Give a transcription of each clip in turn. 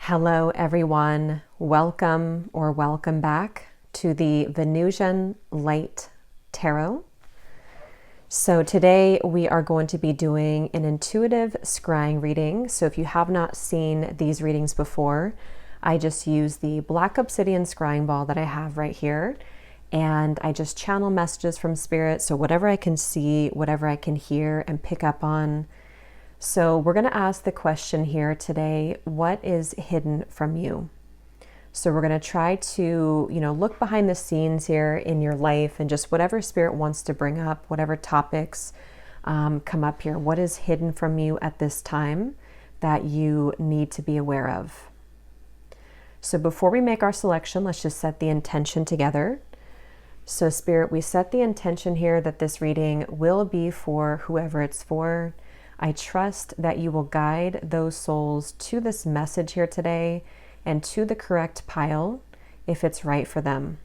Hello everyone, welcome or welcome back to the Venusian Light Tarot. So today we are going to be doing an intuitive scrying reading. So if you have not seen these readings before, I just use the black obsidian scrying ball that I have right here, and I just channel messages from spirit. So whatever I can see, whatever I can hear and pick up on. So we're going to ask the question here today, what is hidden from you? So we're going to try to, look behind the scenes here in your life and just whatever spirit wants to bring up, whatever topics come up here. What is hidden from you at this time that you need to be aware of? So before we make our selection, let's just set the intention together. So Spirit, we set the intention here that this reading will be for whoever it's for. I trust that you will guide those souls to this message here today and to the correct pile if it's right for them.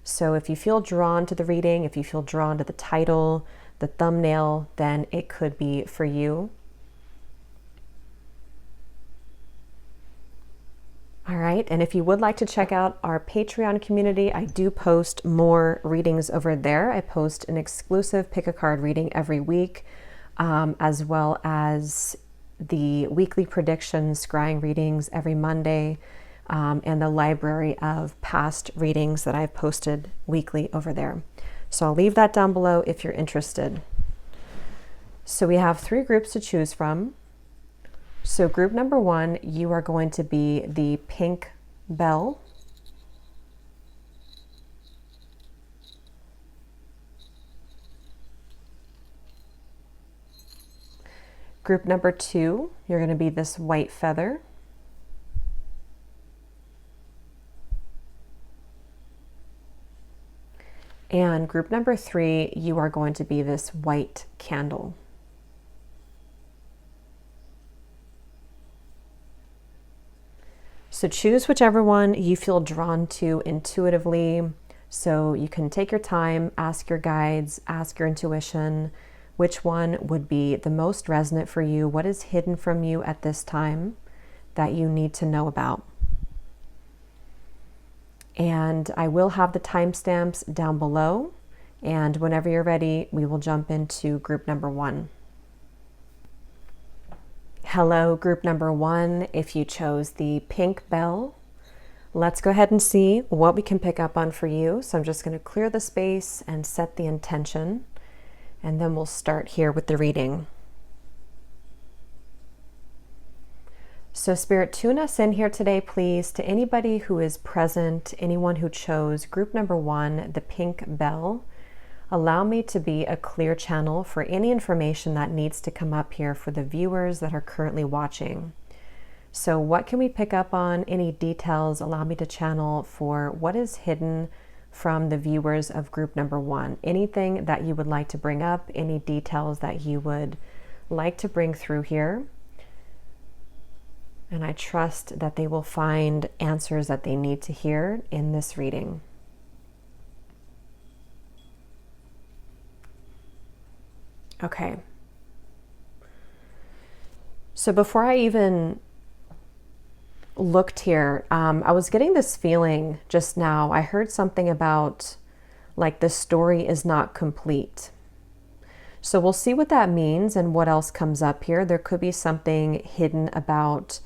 So if you feel drawn to the reading, if you feel drawn to the title, the thumbnail, then it could be for you. All right, and if you would like to check out our Patreon community, I do post more readings over there. I post an exclusive pick a card reading every week, as well as the weekly predictions, scrying readings every Monday, and the library of past readings that I've posted weekly over there. So I'll leave that down below if you're interested. So we have 3 groups to choose from. So group number 1, you are going to be the pink bell. Group number 2, you're going to be this white feather. And group number 3, you are going to be this white candle. So choose whichever one you feel drawn to intuitively. So you can take your time, ask your guides, ask your intuition, which one would be the most resonant for you? What is hidden from you at this time that you need to know about? And I will have the timestamps down below. And whenever you're ready, we will jump into group number 1. Hello, group number 1. If you chose the pink bell, let's go ahead and see what we can pick up on for you. So I'm just going to clear the space and set the intention. And then we'll start here with the reading. So Spirit, tune us in here today, please, to anybody who is present, anyone who chose group number 1, the pink bell. Allow me to be a clear channel for any information that needs to come up here for the viewers that are currently watching. So what can we pick up on? Any details? Allow me to channel for what is hidden from the viewers of group number 1. Anything that you would like to bring up, any details that you would like to bring through here. And I trust that they will find answers that they need to hear in this reading. Okay. So before I even looked here, I was getting this feeling just now. I heard something about like the story is not complete. So we'll see what that means and what else comes up here. There could be something hidden about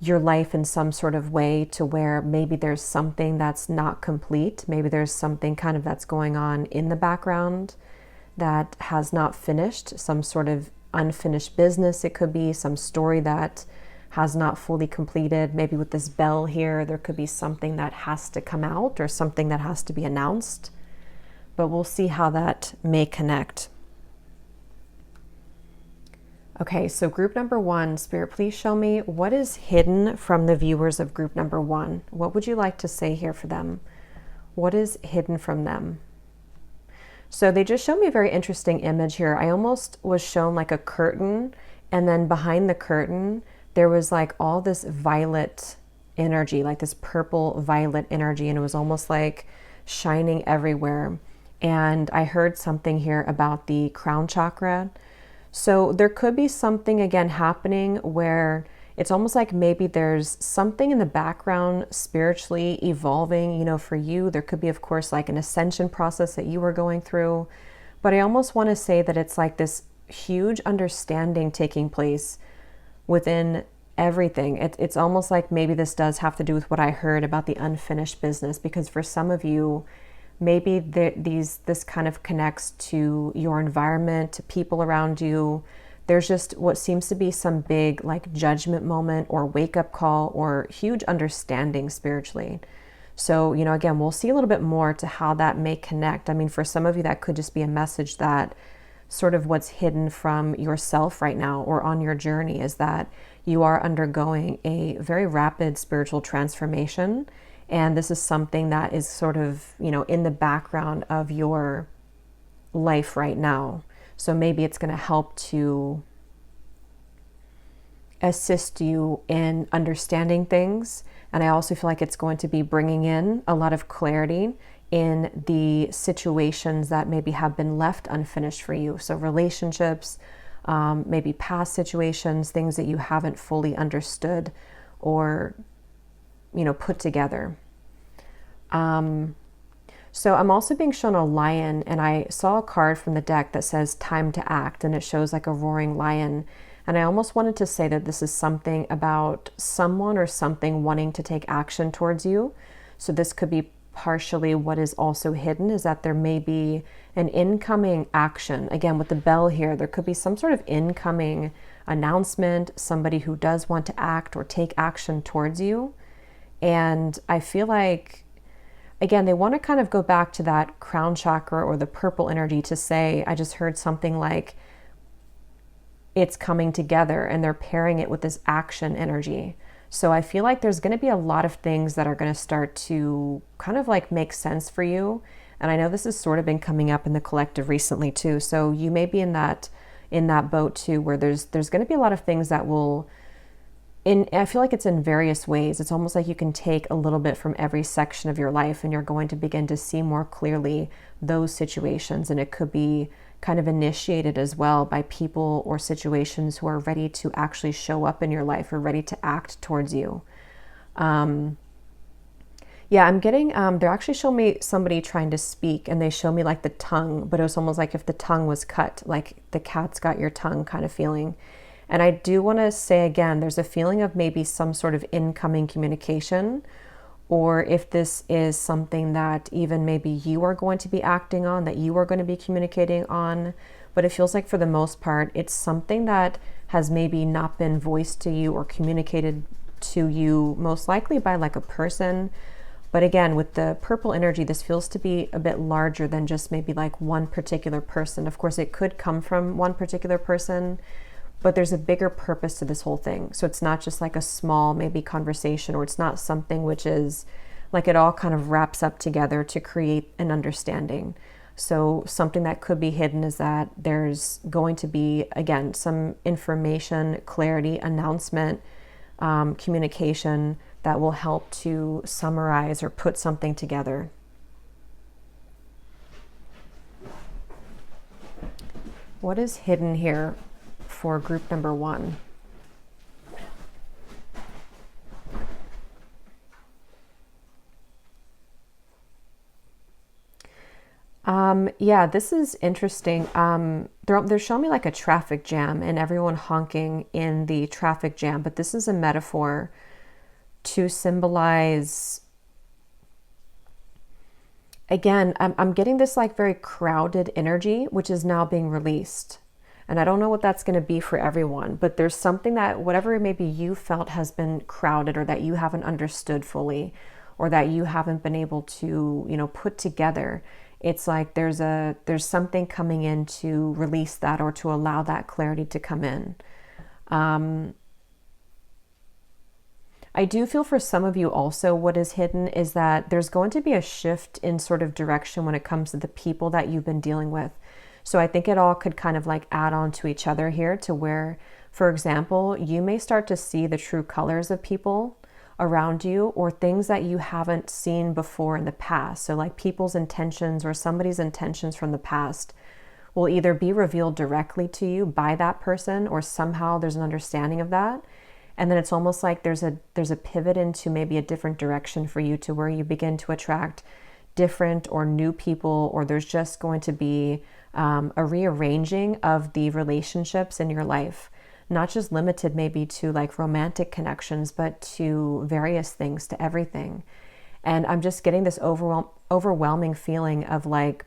your life in some sort of way to where maybe there's something that's not complete. Maybe there's something kind of that's going on in the background that has not finished, some sort of unfinished business. It could be some story that has not fully completed. Maybe with this bell here, there could be something that has to come out or something that has to be announced. But we'll see how that may connect. Okay, so group number 1, Spirit, please show me what is hidden from the viewers of group number 1. What would you like to say here for them? What is hidden from them? So they just showed me a very interesting image here. I almost was shown like a curtain, and then behind the curtain, there was like all this violet energy, like this purple violet energy, and it was almost like shining everywhere. And I heard something here about the crown chakra. So there could be something again happening where it's almost like maybe there's something in the background spiritually evolving. You know, for you, there could be, of course, like an ascension process that you were going through. But I almost want to say that it's like this huge understanding taking place within everything. It's almost like maybe this does have to do with what I heard about the unfinished business, because for some of you, maybe this kind of connects to your environment, to people around you. There's just what seems to be some big like judgment moment or wake up call or huge understanding spiritually. So, you know, again, we'll see a little bit more to how that may connect. I mean, for some of you, that could just be a message that sort of what's hidden from yourself right now or on your journey is that you are undergoing a very rapid spiritual transformation. And this is something that is sort of, you know, in the background of your life right now. So maybe it's going to help to assist you in understanding things. And I also feel like it's going to be bringing in a lot of clarity in the situations that maybe have been left unfinished for you. So relationships, maybe past situations, things that you haven't fully understood or, you know, put together. So I'm also being shown a lion, and I saw a card from the deck that says time to act, and it shows like a roaring lion. And I almost wanted to say that this is something about someone or something wanting to take action towards you. So this could be partially what is also hidden, is that there may be an incoming action. Again, with the bell here, there could be some sort of incoming announcement, somebody who does want to act or take action towards you. And I feel like, again, they want to kind of go back to that crown chakra or the purple energy to say, I just heard something like it's coming together, and they're pairing it with this action energy. So I feel like there's going to be a lot of things that are going to start to kind of like make sense for you. And I know this has sort of been coming up in the collective recently too. So you may be in that boat too, where there's going to be a lot of things that will, I feel like it's in various ways. It's almost like you can take a little bit from every section of your life, and you're going to begin to see more clearly those situations. And it could be kind of initiated as well by people or situations who are ready to actually show up in your life or ready to act towards you. Yeah, I'm getting, they're actually showing me somebody trying to speak, and they show me like the tongue, but it was almost like if the tongue was cut, like the cat's got your tongue kind of feeling. And I do want to say again, there's a feeling of maybe some sort of incoming communication, or if this is something that even maybe you are going to be acting on, that you are going to be communicating on. But it feels like for the most part, it's something that has maybe not been voiced to you or communicated to you, most likely by like a person. But again, with the purple energy, this feels to be a bit larger than just maybe like one particular person. Of course, it could come from one particular person, but there's a bigger purpose to this whole thing. So it's not just like a small maybe conversation, or it's not something which is like it all kind of wraps up together to create an understanding. So something that could be hidden is that there's going to be, again, some information, clarity, announcement, communication that will help to summarize or put something together. What is hidden here for group number 1? Yeah, this is interesting. They're showing me like a traffic jam and everyone honking in the traffic jam, but this is a metaphor to symbolize, again, I'm getting this like very crowded energy, which is now being released. And I don't know what that's going to be for everyone, but there's something that whatever maybe you felt has been crowded, or that you haven't understood fully, or that you haven't been able to, you know, put together. It's like there's something coming in to release that, or to allow that clarity to come in. I do feel for some of you also what is hidden is that there's going to be a shift in sort of direction when it comes to the people that you've been dealing with. So I think it all could kind of like add on to each other here, to where, for example, you may start to see the true colors of people around you, or things that you haven't seen before in the past. So like people's intentions or somebody's intentions from the past will either be revealed directly to you by that person, or somehow there's an understanding of that. And then it's almost like there's a pivot into maybe a different direction for you, to where you begin to attract different or new people, or there's just going to be a rearranging of the relationships in your life, not just limited maybe to like romantic connections, but to various things, to everything. And I'm just getting this overwhelming feeling of like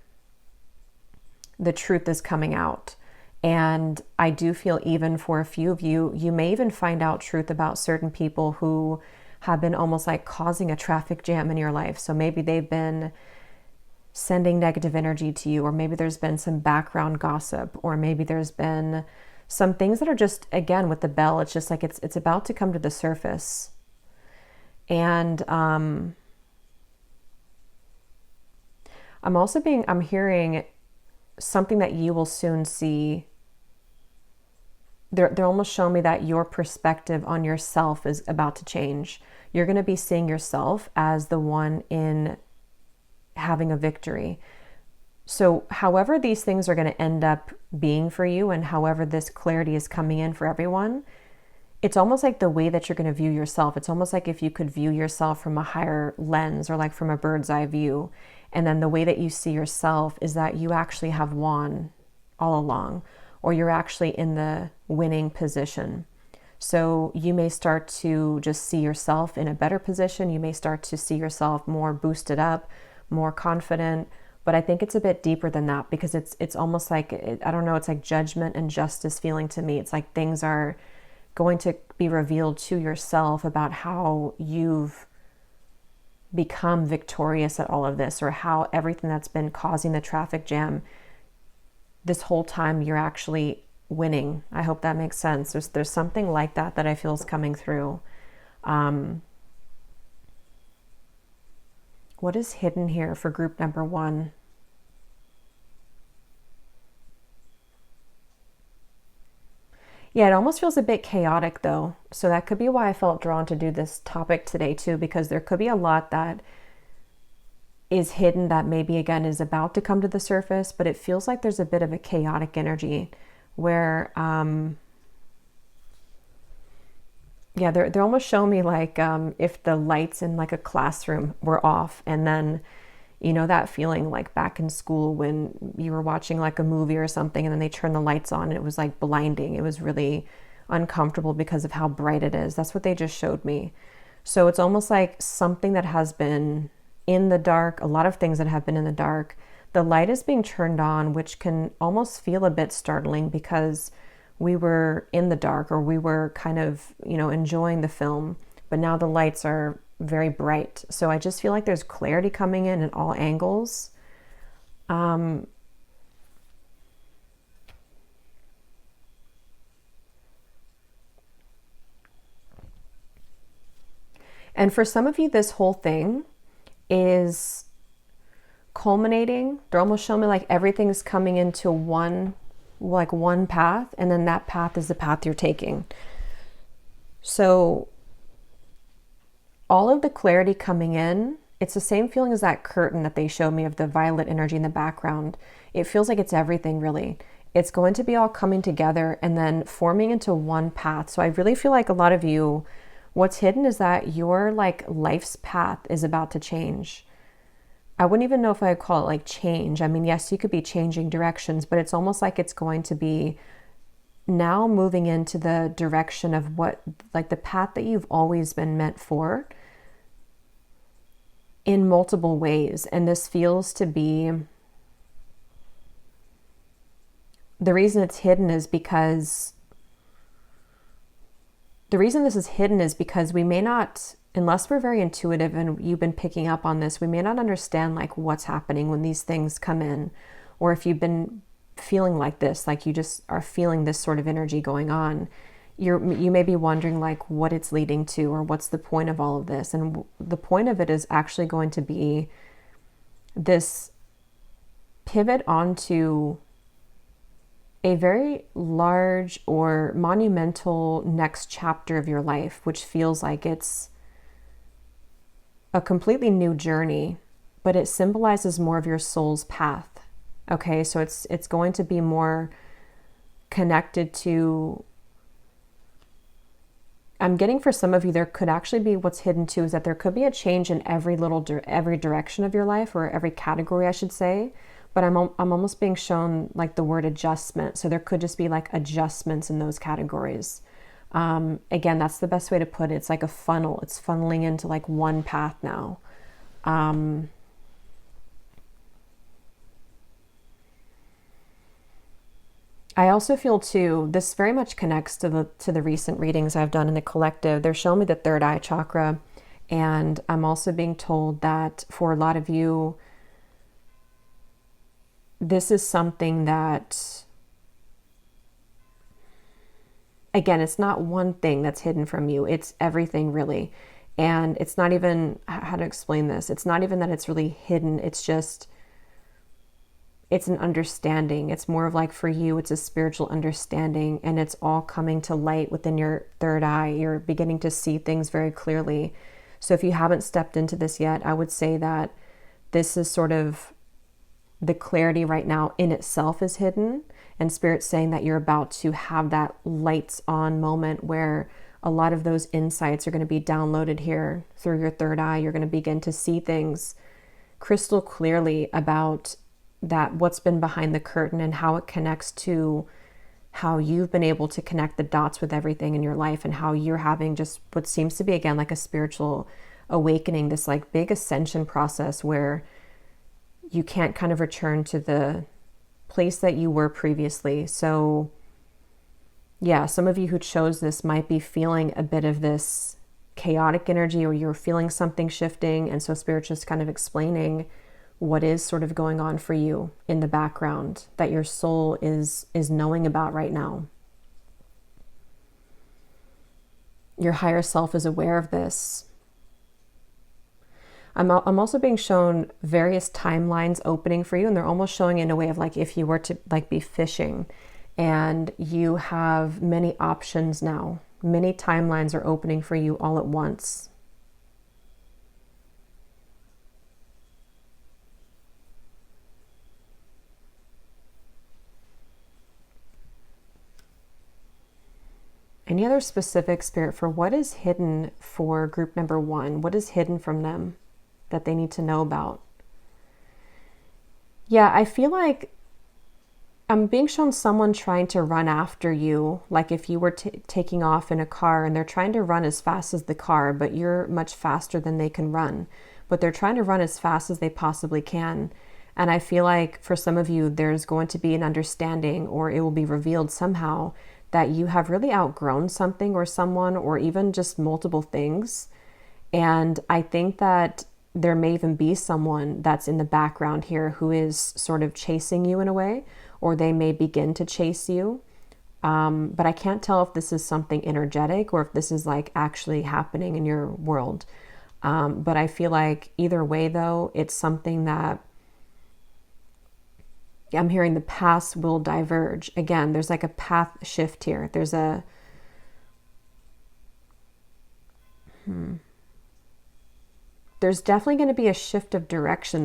the truth is coming out. And I do feel, even for a few of you, you may even find out truth about certain people who have been almost like causing a traffic jam in your life. So maybe they've been sending negative energy to you, or maybe there's been some background gossip, or maybe there's been some things that are just, again, with the bell, it's just like it's about to come to the surface. And I'm hearing something that you will soon see. They're almost showing me that your perspective on yourself is about to change. You're going to be seeing yourself as the one in having a victory. So however these things are going to end up being for you, and however this clarity is coming in for everyone, it's almost like the way that you're going to view yourself. It's almost like if you could view yourself from a higher lens, or like from a bird's eye view. And then the way that you see yourself is that you actually have won all along, or you're actually in the winning position. So you may start to just see yourself in a better position. You may start to see yourself more boosted up, more confident. But I think it's a bit deeper than that, because it's almost like, I don't know, it's like judgment and justice feeling to me. It's like things are going to be revealed to yourself about how you've become victorious at all of this, or how everything that's been causing the traffic jam this whole time, you're actually winning. I hope that makes sense. There's something like that I feel is coming through. What is hidden here for group number 1? Yeah, it almost feels a bit chaotic though. So that could be why I felt drawn to do this topic today too, because there could be a lot that is hidden that maybe again is about to come to the surface, but it feels like there's a bit of a chaotic energy where, yeah, they're almost showing me like if the lights in like a classroom were off, and then, you know, that feeling like back in school when you were watching like a movie or something, and then they turned the lights on and it was like blinding. It was really uncomfortable because of how bright it is. That's what they just showed me. So it's almost like something that has been in the dark, a lot of things that have been in the dark, the light is being turned on, which can almost feel a bit startling, because we were in the dark, or we were kind of, you know, enjoying the film, but now the lights are very bright. So I just feel like there's clarity coming in at all angles. And for some of you, this whole thing is culminating. They're almost showing me like everything's coming into one path, and then that path is the path you're taking. So all of the clarity coming in, it's the same feeling as that curtain that they showed me of the violet energy in the background. It feels like it's everything, really. It's going to be all coming together and then forming into one path. So I really feel like a lot of you, what's hidden is that your like life's path is about to change. I wouldn't even know if I would call it like change. I mean, yes, you could be changing directions, but it's almost like it's going to be now moving into the direction of what, like the path that you've always been meant for in multiple ways. And this feels to be, the reason it's hidden is because, the reason this is hidden is because we may not, unless we're very intuitive and you've been picking up on this, we may not understand like what's happening when these things come in, or if you've been feeling like this, like you just are feeling this sort of energy going on, you may be wondering like what it's leading to, or what's the point of all of this. And the point of it is actually going to be this pivot onto a very large or monumental next chapter of your life, which feels like it's a completely new journey, but it symbolizes more of your soul's path. Okay, so it's going to be more connected to I'm getting for some of you, there could actually be, what's hidden too, is that there could be a change in every every direction of your life, or every category, I should say. But I'm almost being shown like the word adjustment. So there could just be like adjustments in those categories. Again, that's the best way to put it. It's like a funnel. It's funneling into like one path now. I also feel too, this very much connects to the recent readings I've done in the collective. They're showing me the third eye chakra, and I'm also being told that for a lot of you, this is something that, again, it's not one thing that's hidden from you. It's everything really. And it's not even, how to explain this? It's not even that it's really hidden. It's just, it's an understanding. It's more of like, for you, it's a spiritual understanding, and it's all coming to light within your third eye. You're beginning to see things very clearly. So if you haven't stepped into this yet, I would say that this is sort of the clarity right now in itself is hidden, and Spirit's saying that you're about to have that lights on moment where a lot of those insights are going to be downloaded here through your third eye. You're going to begin to see things crystal clearly about that, what's been behind the curtain, and how it connects to how you've been able to connect the dots with everything in your life, and how you're having just what seems to be, again, like a spiritual awakening, this like big ascension process where you can't kind of return to the place that you were previously. So yeah, some of you who chose this might be feeling a bit of this chaotic energy, or you're feeling something shifting. And so Spirit's just kind of explaining what is sort of going on for you in the background that your soul is knowing about right now. Your higher self is aware of this. I'm also being shown various timelines opening for you, and they're almost showing in a way of like if you were to like be fishing and you have many options now. Many timelines are opening for you all at once. Any other specific, Spirit, for what is hidden for group number 1? What is hidden from them that they need to know about? Yeah, I feel like I'm being shown someone trying to run after you. Like if you were taking off in a car and they're trying to run as fast as the car, but you're much faster than they can run. But they're trying to run as fast as they possibly can. And I feel like for some of you, there's going to be an understanding, or it will be revealed somehow, that you have really outgrown something or someone, or even just multiple things. And I think that there may even be someone that's in the background here who is sort of chasing you in a way, or they may begin to chase you. But I can't tell if this is something energetic or if this is like actually happening in your world. But I feel like either way though, it's something that I'm hearing the paths will diverge. Again, there's like a path shift here. There's a there's definitely going to be a shift of direction.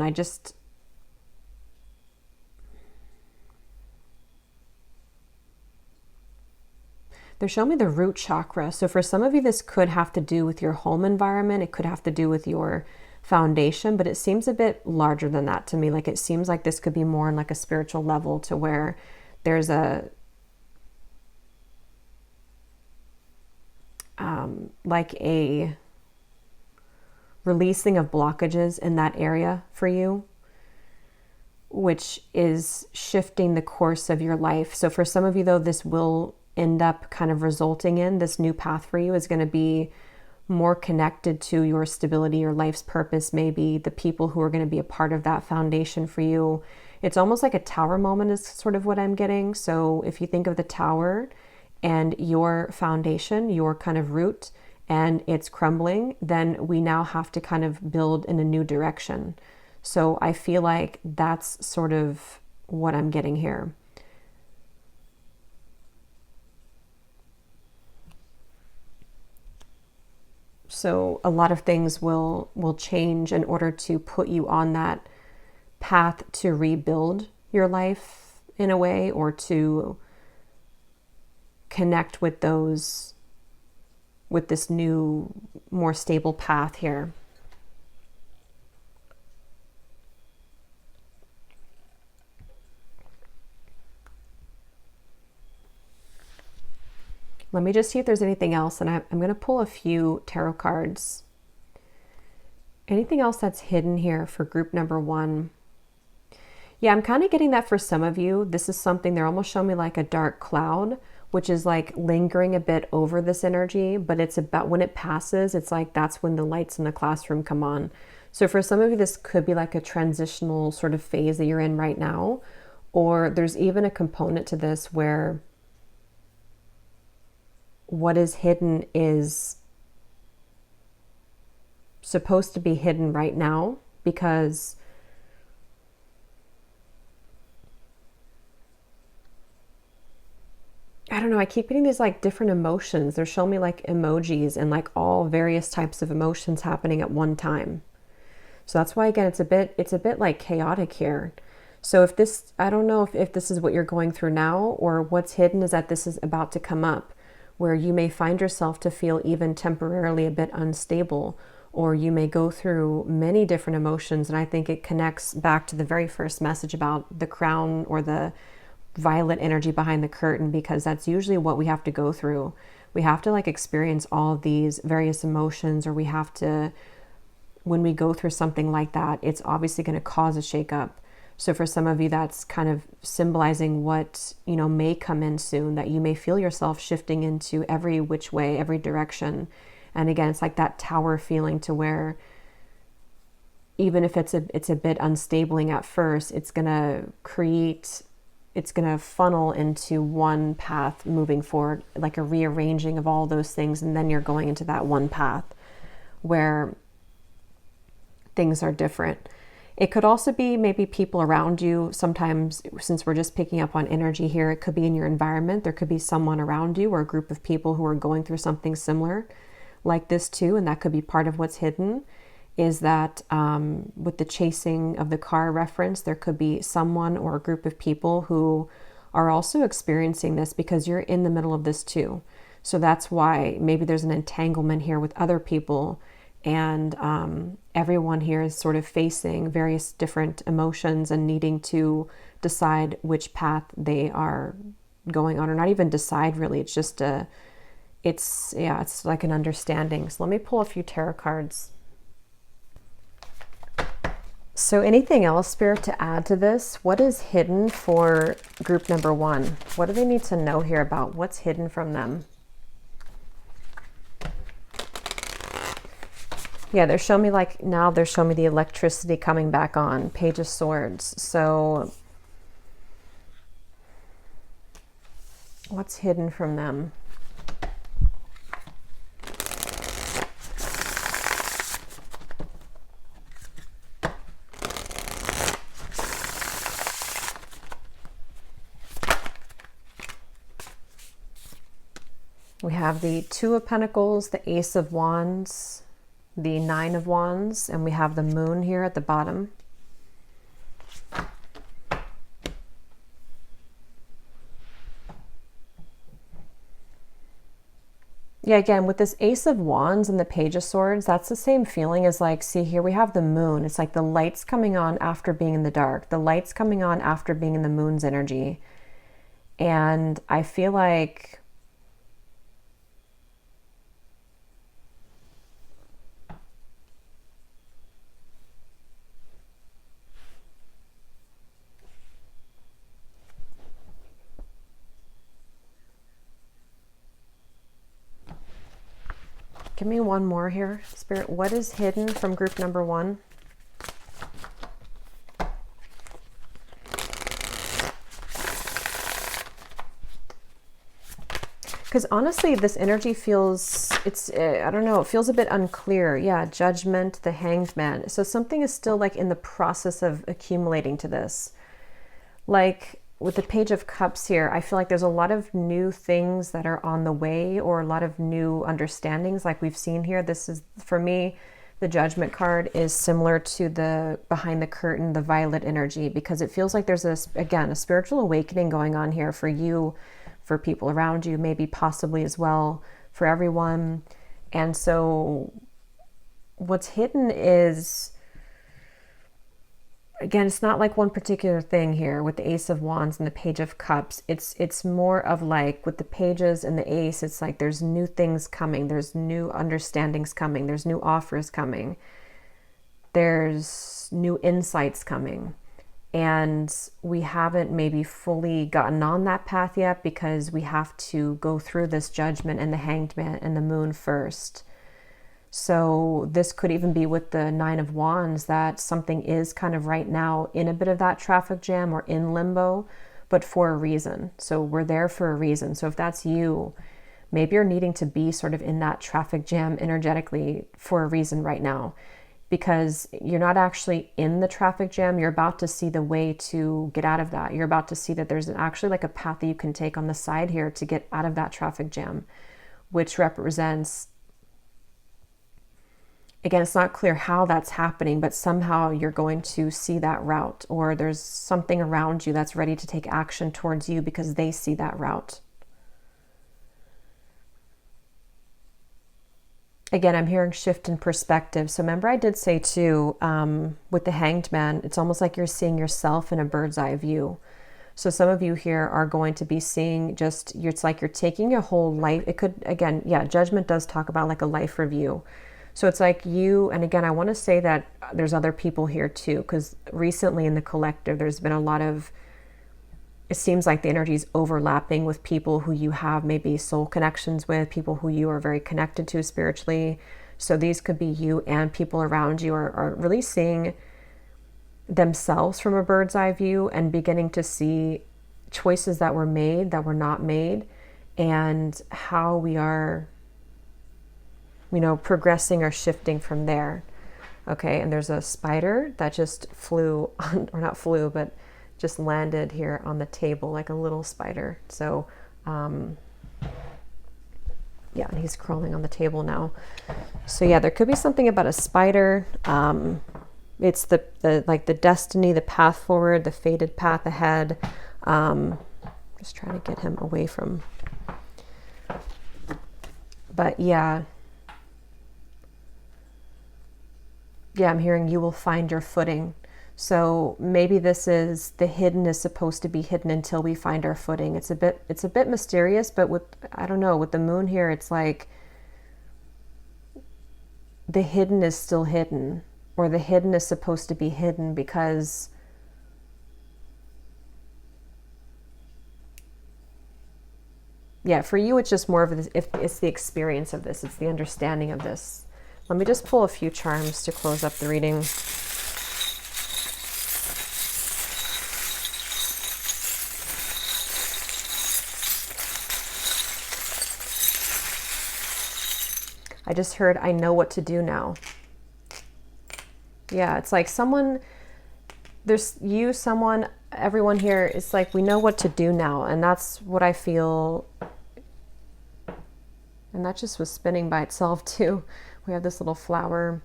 They're showing me the root chakra. So for some of you, this could have to do with your home environment. It could have to do with your foundation, but it seems a bit larger than that to me. Like it seems like this could be more on like a spiritual level, to where there's a like a releasing of blockages in that area for you, which is shifting the course of your life. So for some of you though, this will end up kind of resulting in this new path for you is going to be more connected to your stability, your life's purpose, maybe the people who are going to be a part of that foundation for you. It's almost like a tower moment is sort of what I'm getting. So if you think of the tower and your foundation, your kind of root, and it's crumbling, then we now have to kind of build in a new direction. So I feel like that's sort of what I'm getting here. So a lot of things will change in order to put you on that path to rebuild your life in a way, or to connect with those with this new, more stable path here. Let me just see if there's anything else, and I'm going to pull a few tarot cards. Anything else that's hidden here for group number 1? Yeah, I'm kind of getting that for some of you. This is something, they're almost showing me like a dark cloud, which is like lingering a bit over this energy, but it's about when it passes, it's like that's when the lights in the classroom come on. So for some of you, this could be like a transitional sort of phase that you're in right now, or there's even a component to this where what is hidden is supposed to be hidden right now, because I don't know, I keep getting these like different emotions. They're showing me like emojis and like all various types of emotions happening at one time. So that's why, again, it's a bit like chaotic here. So if this, I don't know if this is what you're going through now, or what's hidden is that this is about to come up, where you may find yourself to feel even temporarily a bit unstable, or you may go through many different emotions. And I think it connects back to the very first message about the crown or the violet energy behind the curtain, because that's usually what we have to go through. We have to like experience all of these various emotions, or we have to, when we go through something like that, it's obviously going to cause a shakeup. So for some of you, that's kind of symbolizing what, you know, may come in soon, that you may feel yourself shifting into every which way, every direction. And again, it's like that tower feeling, to where even if it's a bit unstabling at first, it's going to funnel into one path moving forward, like a rearranging of all those things. And then you're going into that one path where things are different. It could also be maybe people around you. Sometimes, since we're just picking up on energy here, it could be in your environment. There could be someone around you or a group of people who are going through something similar like this too. And that could be part of what's hidden, is that with the chasing of the car reference, there could be someone or a group of people who are also experiencing this, because you're in the middle of this too. So that's why maybe there's an entanglement here with other people, and everyone here is sort of facing various different emotions and needing to decide which path they are going on, or not even decide really. It's just it's like an understanding. So let me pull a few tarot cards. So anything else, Spirit, to add to this? What is hidden for group number 1? What do they need to know here about what's hidden from them? Yeah, they're showing me like, now they're showing me the electricity coming back on. Page of Swords. So what's hidden from them? We have the Two of Pentacles, the Ace of Wands, the Nine of Wands, and we have the Moon here at the bottom. Yeah, again, with this Ace of Wands and the Page of Swords, that's the same feeling as like, see here, we have the Moon. It's like the light's coming on after being in the dark. The light's coming on after being in the Moon's energy. And I feel like give me one more here, Spirit. What is hidden from group number 1? Because honestly, this energy feels, I don't know, it feels a bit unclear. Yeah, Judgment, the Hanged Man. So something is still like in the process of accumulating to this. Like with the Page of Cups here, I feel like there's a lot of new things that are on the way, or a lot of new understandings like we've seen here. This is, for me, the Judgment card is similar to the behind the curtain, the violet energy, because it feels like there's again, a spiritual awakening going on here for you, for people around you, maybe possibly as well for everyone. And so what's hidden is, again, it's not like one particular thing here with the Ace of Wands and the Page of Cups. It's more of like with the Pages and the Ace, it's like there's new things coming. There's new understandings coming. There's new offers coming. There's new insights coming. And we haven't maybe fully gotten on that path yet because we have to go through this Judgment and the Hanged Man and the Moon first. So this could even be with the Nine of Wands, that something is kind of right now in a bit of that traffic jam or in limbo, but for a reason. So we're there for a reason. So if that's you, maybe you're needing to be sort of in that traffic jam energetically for a reason right now, because you're not actually in the traffic jam. You're about to see the way to get out of that. You're about to see that there's actually like a path that you can take on the side here to get out of that traffic jam, which represents, again, it's not clear how that's happening, but somehow you're going to see that route, or there's something around you that's ready to take action towards you because they see that route. Again, I'm hearing shift in perspective. So remember I did say too, with the Hanged Man, it's almost like you're seeing yourself in a bird's eye view. So some of you here are going to be seeing just, it's like you're taking a whole life. It could, again, yeah, Judgment does talk about like a life review. So it's like you, and again, I want to say that there's other people here too, because recently in the collective, there's been a lot of, it seems like the energy is overlapping with people who you have maybe soul connections with, people who you are very connected to spiritually. So these could be you, and people around you are really seeing themselves from a bird's eye view and beginning to see choices that were made, that were not made, and how we are, you know, progressing or shifting from there. Okay, and there's a spider that just flew on, or not flew, but just landed here on the table like a little spider. So yeah, and he's crawling on the table now. So yeah, there could be something about a spider. It's the like the destiny, the path forward, the fated path ahead. Just trying to get him away from, but yeah, I'm hearing you will find your footing. So maybe this is, the hidden is supposed to be hidden until we find our footing. It's a bit mysterious, but with, I don't know, with the moon here, it's like the hidden is still hidden, or the hidden is supposed to be hidden because yeah, for you, it's just more of this, if it's the experience of this, it's the understanding of this. Let me just pull a few charms to close up the reading. I just heard, I know what to do now. Yeah, it's like someone, there's you, someone, everyone here, it's like we know what to do now. And that's what I feel. And that just was spinning by itself too. We have this little flower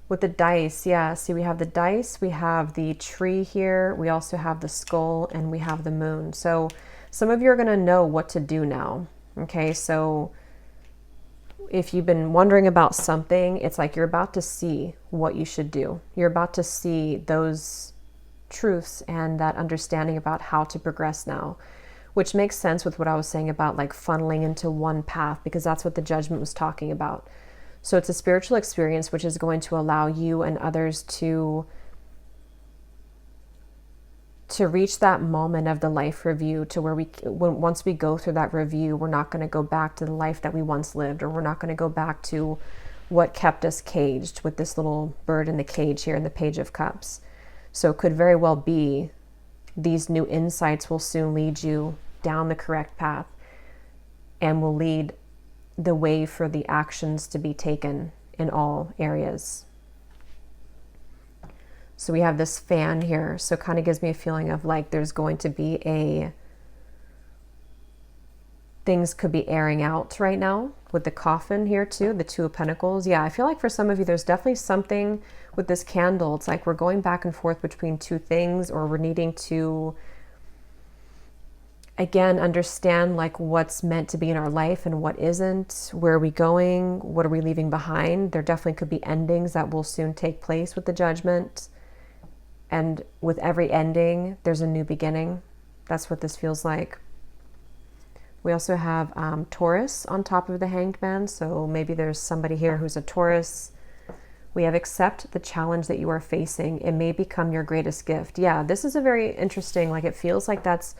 with the dice. Yeah, see, we have the dice, we have the tree here, we also have the skull, and we have the moon. So some of you are going to know what to do now. Okay, so if you've been wondering about something, it's like you're about to see what you should do. You're about to see those truths and that understanding about how to progress now, which makes sense with what I was saying about like funneling into one path, because that's what the Judgment was talking about. So it's a spiritual experience which is going to allow you and others to reach that moment of the life review, to where once we go through that review, we're not going to go back to the life that we once lived, or we're not going to go back to what kept us caged with this little bird in the cage here in the Page of Cups. So it could very well be these new insights will soon lead you down the correct path and will lead the way for the actions to be taken in all areas. So we have this fan here. So it kind of gives me a feeling of like there's going to be things could be airing out right now with the coffin here too, the Two of Pentacles. Yeah, I feel like for some of you, there's definitely something with this candle. It's like we're going back and forth between two things, or we're needing to, again, understand like what's meant to be in our life and what isn't. Where are we going? What are we leaving behind? There definitely could be endings that will soon take place with the judgment. And with every ending, there's a new beginning. That's what this feels like. We also have Taurus on top of the Hanged Man. So maybe there's somebody here who's a Taurus. We have accept the challenge that you are facing. It may become your greatest gift. Yeah, this is a very interesting, like it feels like that's,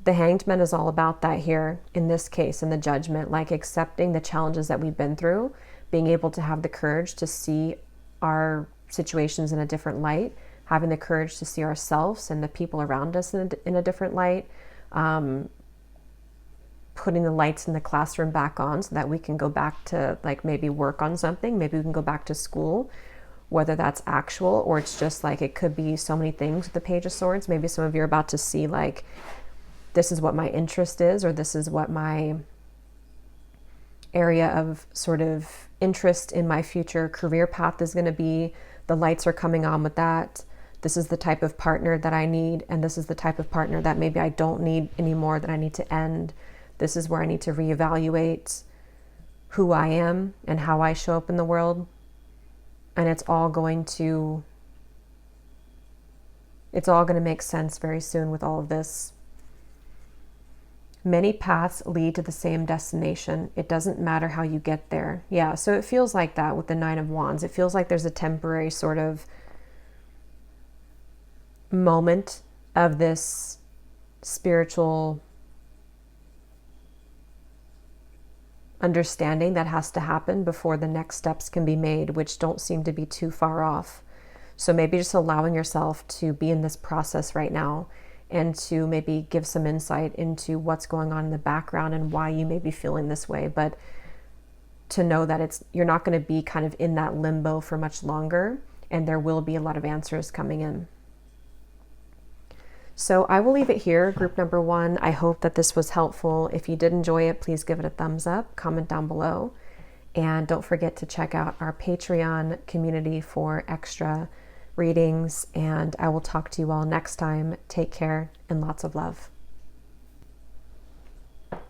the Hanged Man is all about that here in this case, in the judgment, like accepting the challenges that we've been through, being able to have the courage to see our situations in a different light, having the courage to see ourselves and the people around us in a different light, putting the lights in the classroom back on so that we can go back to like maybe work on something. Maybe we can go back to school, whether that's actual or it's just like, it could be so many things with the Page of Swords. Maybe some of you are about to see like, this is what my interest is, or this is what my area of sort of interest in my future career path is going to be. The lights are coming on with that. This is the type of partner that I need, and this is the type of partner that maybe I don't need anymore, that I need to end. This is where I need to reevaluate who I am and how I show up in the world. And it's all going to make sense very soon with all of this. Many paths lead to the same destination. It doesn't matter how you get there. Yeah, so it feels like that with the Nine of Wands. It feels like there's a temporary sort of moment of this spiritual understanding that has to happen before the next steps can be made, which don't seem to be too far off. So maybe just allowing yourself to be in this process right now, and to maybe give some insight into what's going on in the background and why you may be feeling this way. But to know that you're not going to be kind of in that limbo for much longer, and there will be a lot of answers coming in. So I will leave it here, group number 1. I hope that this was helpful. If you did enjoy it, please give it a thumbs up, comment down below, and don't forget to check out our Patreon community for extra readings, and I will talk to you all next time. Take care and lots of love.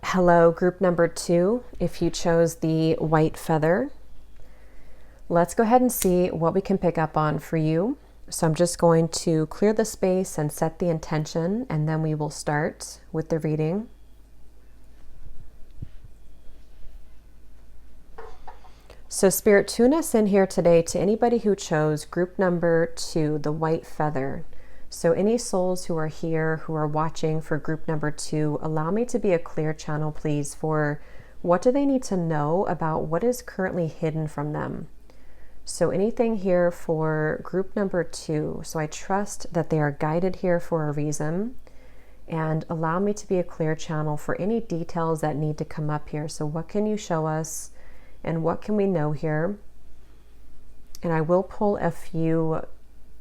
Hello, group number 2. If you chose the white feather, let's go ahead and see what we can pick up on for you. So I'm just going to clear the space and set the intention, and then we will start with the reading. So Spirit, tune us in here today to anybody who chose group number 2, the white feather. So any souls who are here, who are watching for group number 2, allow me to be a clear channel, please, for what do they need to know about what is currently hidden from them. So anything here for group number 2. So I trust that they are guided here for a reason, and allow me to be a clear channel for any details that need to come up here. So what can you show us? And what can we know here? And I will pull a few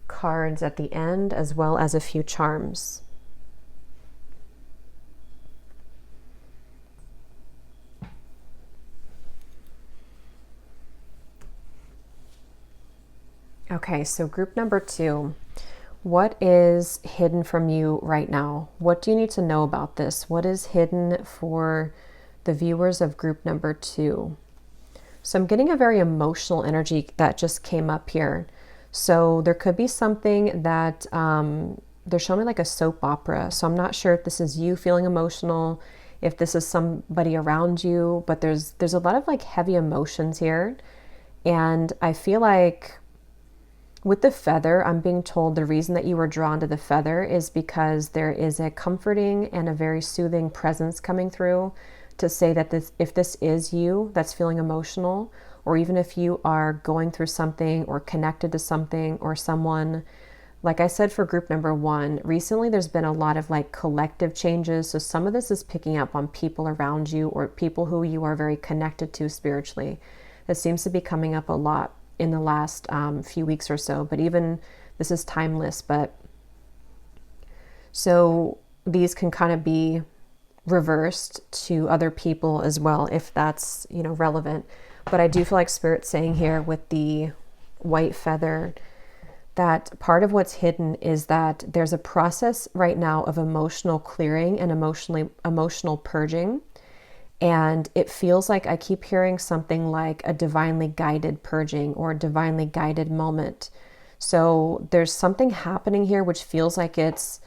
cards at the end, as well as a few charms. Okay, so group number 2. What is hidden from you right now? What do you need to know about this? What is hidden for the viewers of group number 2? So I'm getting a very emotional energy that just came up here. So there could be something that they're showing me like a soap opera. So I'm not sure if this is you feeling emotional, if this is somebody around you, but there's a lot of like heavy emotions here. And I feel like with the feather, I'm being told the reason that you were drawn to the feather is because there is a comforting and a very soothing presence coming through, to say that if this is you that's feeling emotional, or even if you are going through something or connected to something or someone, like I said for group number 1, recently there's been a lot of like collective changes. So some of this is picking up on people around you or people who you are very connected to spiritually. It seems to be coming up a lot in the last few weeks or so, but even this is timeless. But so these can kind of be reversed to other people as well, if that's, relevant. But I do feel like Spirit's saying here with the white feather that part of what's hidden is that there's a process right now of emotional clearing and emotional purging. And it feels like I keep hearing something like a divinely guided purging or a divinely guided moment. So there's something happening here which feels like it's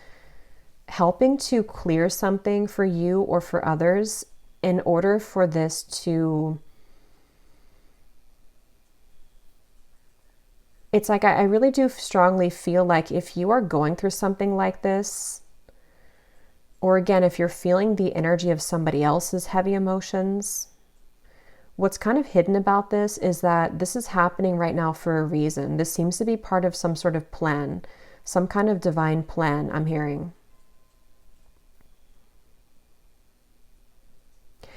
helping to clear something for you or for others in order for this to... It's like I really do strongly feel like if you are going through something like this, or again, if you're feeling the energy of somebody else's heavy emotions, what's kind of hidden about this is that this is happening right now for a reason. This seems to be part of some sort of plan, some kind of divine plan, I'm hearing.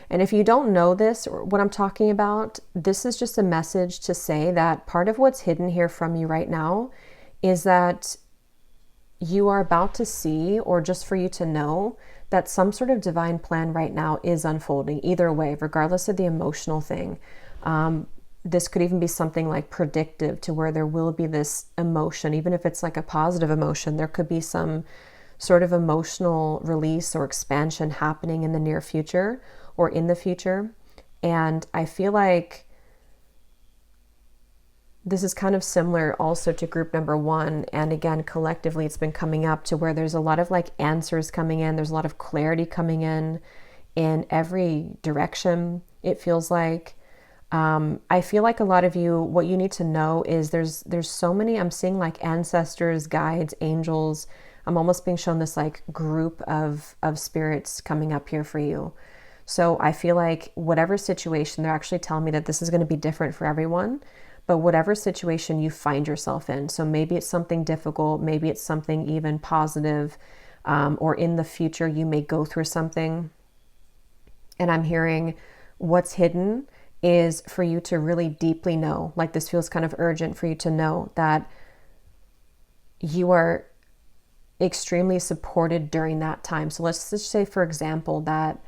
And if you don't know this or what I'm talking about, this is just a message to say that part of what's hidden here from you right now is that you are about to see, or just for you to know, that some sort of divine plan right now is unfolding either way, regardless of the emotional thing. This could even be something like predictive, to where there will be this emotion, even if it's like a positive emotion, there could be some sort of emotional release or expansion happening in the near future or in the future. And I feel like this is kind of similar also to group number 1. And again, collectively, it's been coming up to where there's a lot of like answers coming in. There's a lot of clarity coming in every direction, it feels like. I feel like a lot of you, what you need to know is there's so many, I'm seeing like ancestors, guides, angels. I'm almost being shown this like group of spirits coming up here for you. So I feel like whatever situation, they're actually telling me that this is going to be different for everyone, but whatever situation you find yourself in. So maybe it's something difficult, maybe it's something even positive, or in the future you may go through something. And I'm hearing what's hidden is for you to really deeply know, like this feels kind of urgent for you to know that you are extremely supported during that time. So let's just say, for example, that,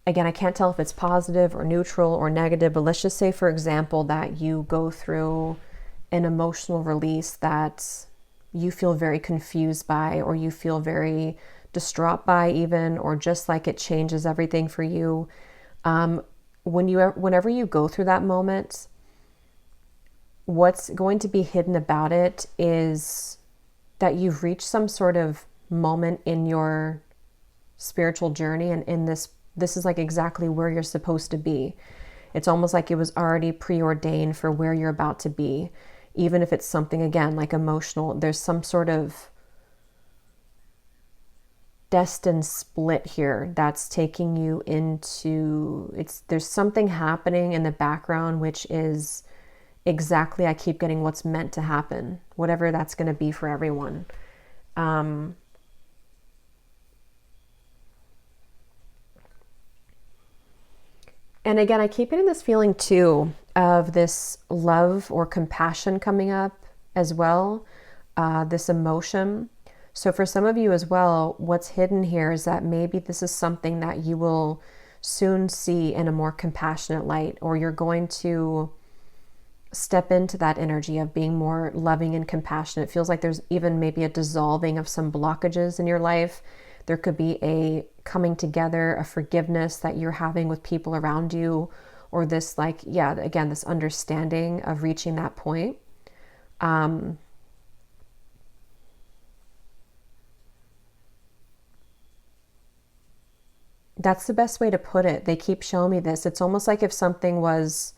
again, I can't tell if it's positive or neutral or negative, but let's just say, for example, that you go through an emotional release that you feel very confused by, or you feel very distraught by even, or just like it changes everything for you. Whenever you go through that moment, what's going to be hidden about it is that you've reached some sort of moment in your spiritual journey, and in this is like exactly where you're supposed to be. It's almost like it was already preordained for where you're about to be. Even if it's something, again, like emotional, there's some sort of destined split here that's taking you into, there's something happening in the background, which is exactly, I keep getting what's meant to happen, whatever that's going to be for everyone. And again, I keep getting this feeling too of this love or compassion coming up as well, this emotion. So for some of you as well, what's hidden here is that maybe this is something that you will soon see in a more compassionate light, or you're going to step into that energy of being more loving and compassionate. It feels like there's even maybe a dissolving of some blockages in your life. There could be a coming together, a forgiveness that you're having with people around you, or this like, yeah, again, this understanding of reaching that point. That's the best way to put it. They keep showing me this. It's almost like if something was,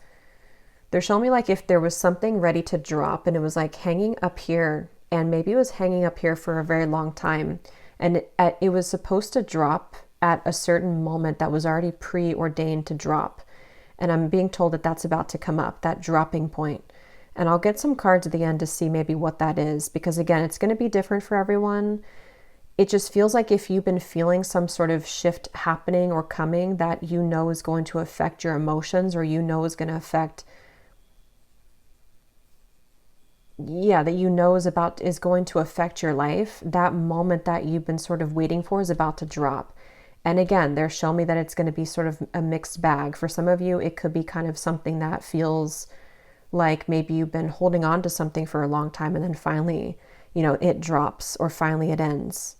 they're showing me like if there was something ready to drop and it was like hanging up here, and maybe it was hanging up here for a very long time, and it was supposed to drop at a certain moment that was already preordained to drop. And I'm being told that that's about to come up, that dropping point. And I'll get some cards at the end to see maybe what that is, because again, it's going to be different for everyone. It just feels like if you've been feeling some sort of shift happening or coming that you know is going to affect your emotions, or you know is going to affect, that you know is going to affect your life, that moment that you've been sort of waiting for is about to drop. And again, they're showing me that it's going to be sort of a mixed bag. For some of you, it could be kind of something that feels like maybe you've been holding on to something for a long time and then finally, it drops, or finally it ends.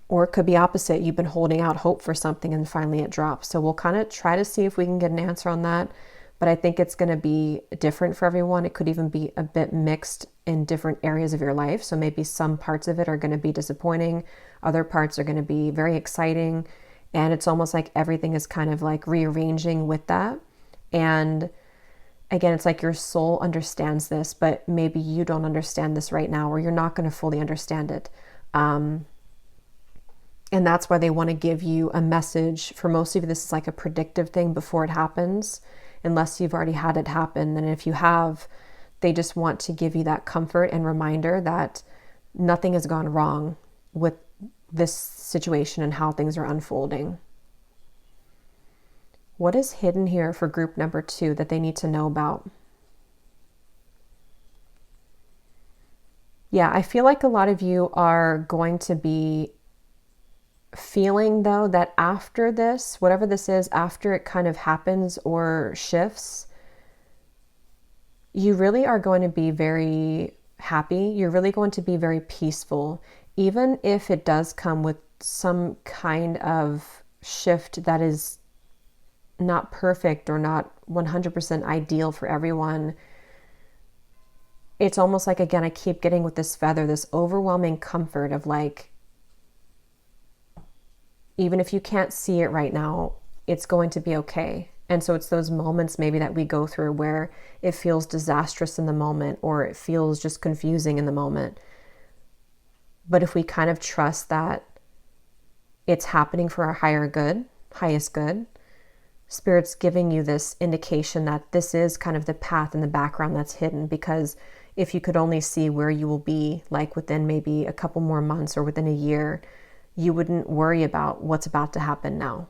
Or it could be opposite. You've been holding out hope for something and finally it drops. So we'll kind of try to see if we can get an answer on that. But I think it's going to be different for everyone. It could even be a bit mixed in different areas of your life. So maybe some parts of it are going to be disappointing. Other parts are going to be very exciting. And it's almost like everything is kind of like rearranging with that. And again, it's like your soul understands this, but maybe you don't understand this right now, or you're not going to fully understand it. And that's why they want to give you a message. For most of you, this is like a predictive thing before it happens, unless you've already had it happen. And if you have, they just want to give you that comfort and reminder that nothing has gone wrong with this situation and how things are unfolding. What is hidden here for group number 2 that they need to know about? Yeah, I feel like a lot of you are going to be feeling, though, that after this, whatever this is, after it kind of happens or shifts, you really are going to be very happy. You're really going to be very peaceful, even if it does come with some kind of shift that is not perfect or not 100% ideal for everyone. It's almost like, again, I keep getting with this feather, this overwhelming comfort of like, even if you can't see it right now, it's going to be okay. And so it's those moments maybe that we go through where it feels disastrous in the moment, or it feels just confusing in the moment. But if we kind of trust that it's happening for our higher good, highest good, Spirit's giving you this indication that this is kind of the path in the background that's hidden. Because if you could only see where you will be, like within maybe a couple more months or within a year, you wouldn't worry about what's about to happen now.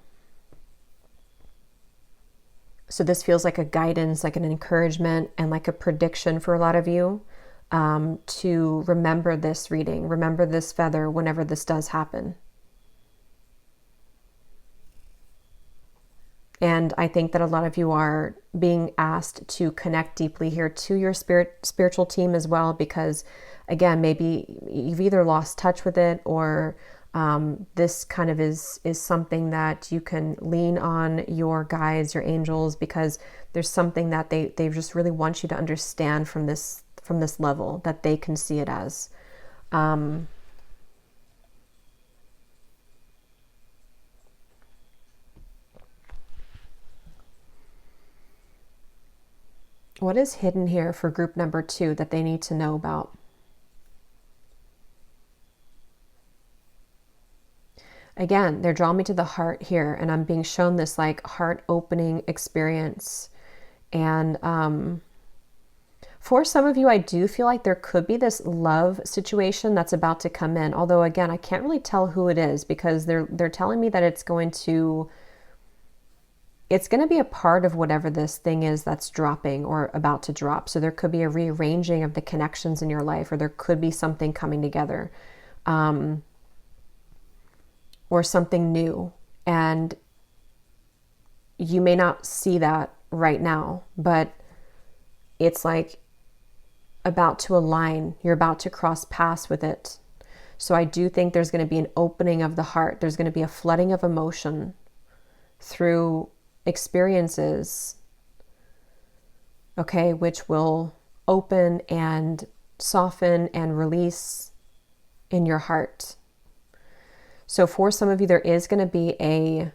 So this feels like a guidance, like an encouragement, and like a prediction for a lot of you to remember this reading, remember this feather whenever this does happen. And I think that a lot of you are being asked to connect deeply here to your spiritual team as well, because again, maybe you've either lost touch with it, or this kind of is something that you can lean on your guides, your angels, because there's something that they just really want you to understand from this level that they can see it as. What is hidden here for group number 2 that they need to know about? Again, they're drawing me to the heart here, and I'm being shown this like heart-opening experience. And for some of you, I do feel like there could be this love situation that's about to come in. Although, again, I can't really tell who it is, because they're telling me that it's going to be a part of whatever this thing is that's dropping or about to drop. So there could be a rearranging of the connections in your life, or there could be something coming together. Or something new, and you may not see that right now, but it's like about to align. You're about to cross paths with it. So I do think there's going to be an opening of the heart. There's going to be a flooding of emotion through experiences, okay, which will open and soften and release in your heart. So for some of you, there is going to be a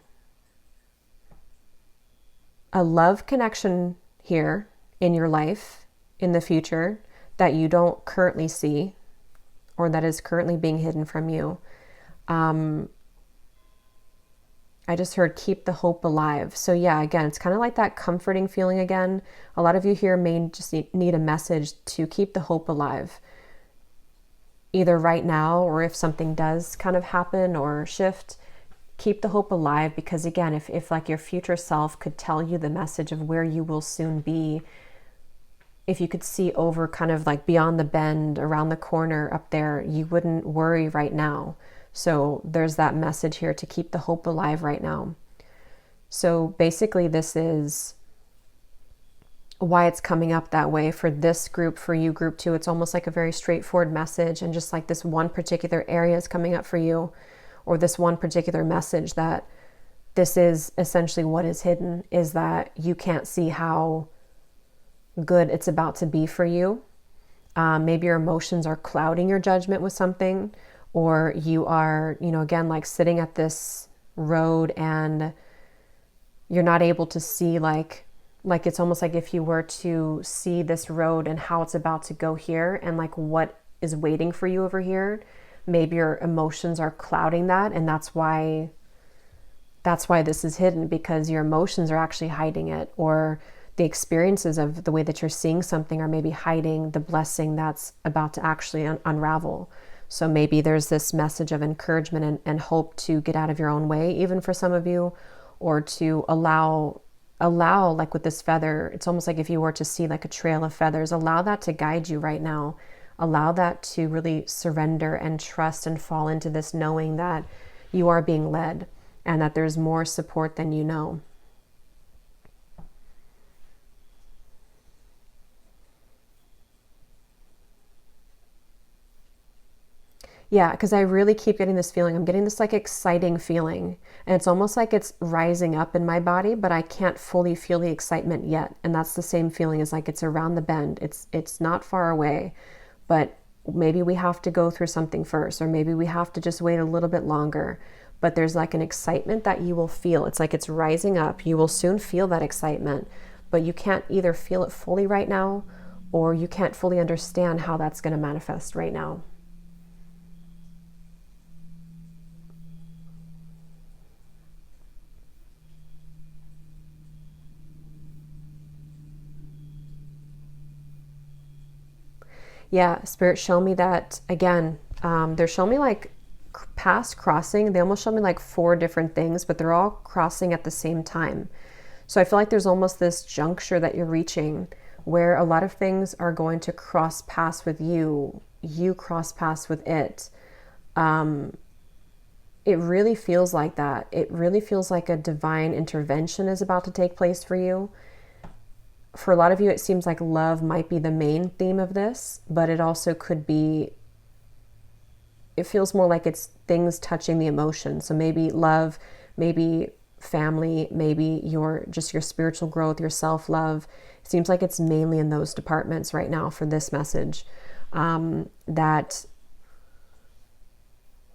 love connection here in your life in the future that you don't currently see, or that is currently being hidden from you. I just heard keep the hope alive. So yeah, again, it's kind of like that comforting feeling again. A lot of you here may just need a message to keep the hope alive, either right now, or if something does kind of happen or shift, keep the hope alive. Because again, if like your future self could tell you the message of where you will soon be, if you could see over kind of like beyond the bend, around the corner up there, you wouldn't worry right now. So there's that message here to keep the hope alive right now. So basically this is why it's coming up that way for this group. For you, group 2, it's almost like a very straightforward message, and just like this one particular area is coming up for you, or this one particular message, that this is essentially what is hidden, is that you can't see how good it's about to be for you. Maybe your emotions are clouding your judgment with something, or you are, again, like sitting at this road and you're not able to see, like it's almost like if you were to see this road and how it's about to go here and like what is waiting for you over here. Maybe your emotions are clouding that, and that's why this is hidden, because your emotions are actually hiding it, or the experiences of the way that you're seeing something are maybe hiding the blessing that's about to actually unravel. So maybe there's this message of encouragement and hope to get out of your own way, even for some of you, or to allow, like with this feather, it's almost like if you were to see like a trail of feathers, allow that to guide you right now. Allow that to really surrender and trust and fall into this knowing that you are being led and that there's more support than you know. Yeah, because I really keep getting this feeling. I'm getting this like exciting feeling, and it's almost like it's rising up in my body, but I can't fully feel the excitement yet. And that's the same feeling as like it's around the bend. It's not far away, but maybe we have to go through something first, or maybe we have to just wait a little bit longer. But there's like an excitement that you will feel. It's like it's rising up. You will soon feel that excitement, but you can't either feel it fully right now, or you can't fully understand how that's going to manifest right now. Yeah, Spirit, show me that again. They're showing me like past crossing. They almost show me like 4 different things, but they're all crossing at the same time. So I feel like there's almost this juncture that you're reaching where a lot of things are going to cross paths with you. You cross paths with it. It really feels like that. It really feels like a divine intervention is about to take place for you. For a lot of you, it seems like love might be the main theme of this, but it also could be, it feels more like it's things touching the emotion. So maybe love, maybe family, maybe your spiritual growth, your self-love. It seems like it's mainly in those departments right now for this message. That,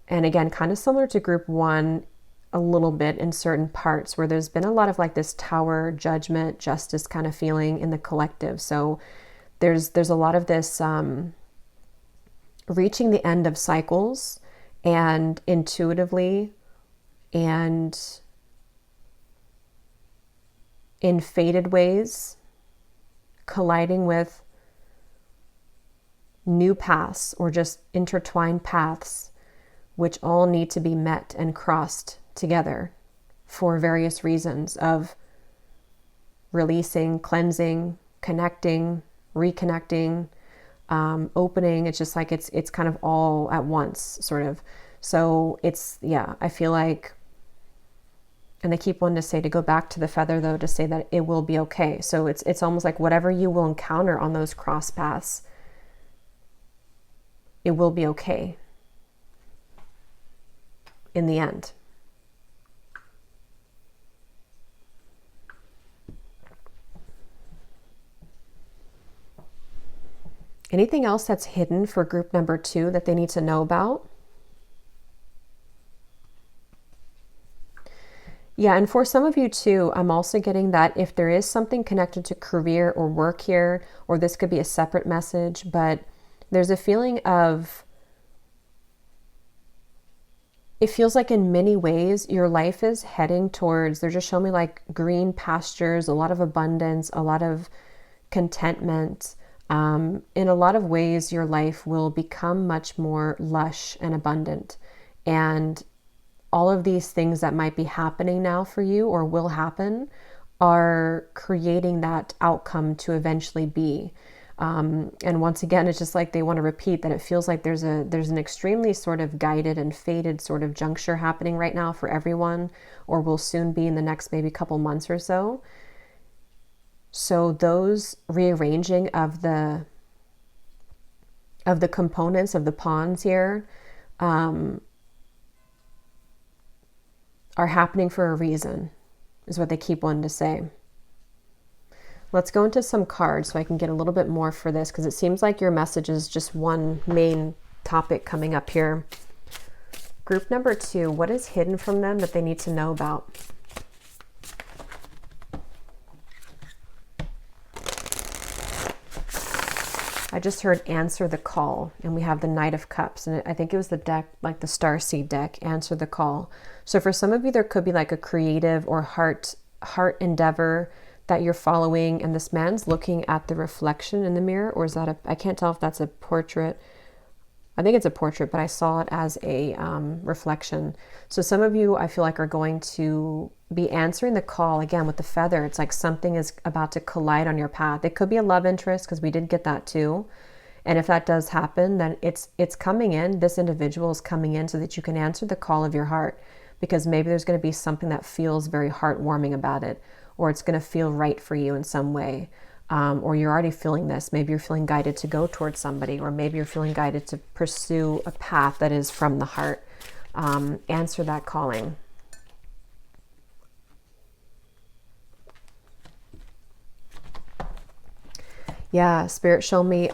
and again, kind of similar to group 1, a little bit in certain parts where there's been a lot of like this tower, judgment, justice kind of feeling in the collective. So there's a lot of this reaching the end of cycles, and intuitively and in fated ways colliding with new paths, or just intertwined paths, which all need to be met and crossed together for various reasons of releasing, cleansing, connecting, reconnecting, opening. It's just like it's kind of all at once, sort of. So it's, yeah, I feel like, and they keep wanting to say, to go back to the feather though, to say that it will be okay. So it's almost like whatever you will encounter on those cross paths, it will be okay in the end. Anything else that's hidden for group number 2 that they need to know about? Yeah, and for some of you too, I'm also getting that if there is something connected to career or work here, or this could be a separate message, but there's a feeling of, it feels like in many ways your life is heading towards, they're just showing me like green pastures, a lot of abundance, a lot of contentment. In a lot of ways, your life will become much more lush and abundant. And all of these things that might be happening now for you or will happen are creating that outcome to eventually be. And once again, it's just like they want to repeat that it feels like there's an extremely sort of guided and fated sort of juncture happening right now for everyone, or will soon be in the next maybe couple months or so. So those rearranging of the components of the pawns here are happening for a reason, is what they keep wanting to say. Let's go into some cards so I can get a little bit more for this, because it seems like your message is just one main topic coming up here. Group number 2, what is hidden from them that they need to know about? I just heard answer the call, and we have the Knight of Cups, and I think it was the deck, like the Starseed deck, answer the call. So for some of you, there could be like a creative or heart endeavor that you're following, and this man's looking at the reflection in the mirror, or is that I can't tell if that's a portrait. I think it's a portrait, but I saw it as a reflection. So some of you, I feel like, are going to be answering the call again with the feather. It's like something is about to collide on your path. It could be a love interest, because we did get that too. And if that does happen, then it's coming in. This individual is coming in so that you can answer the call of your heart, because maybe there's going to be something that feels very heartwarming about it, or it's going to feel right for you in some way. Or you're already feeling this. Maybe you're feeling guided to go towards somebody, or maybe you're feeling guided to pursue a path that is from the heart. Answer that calling. Yeah, Spirit, show me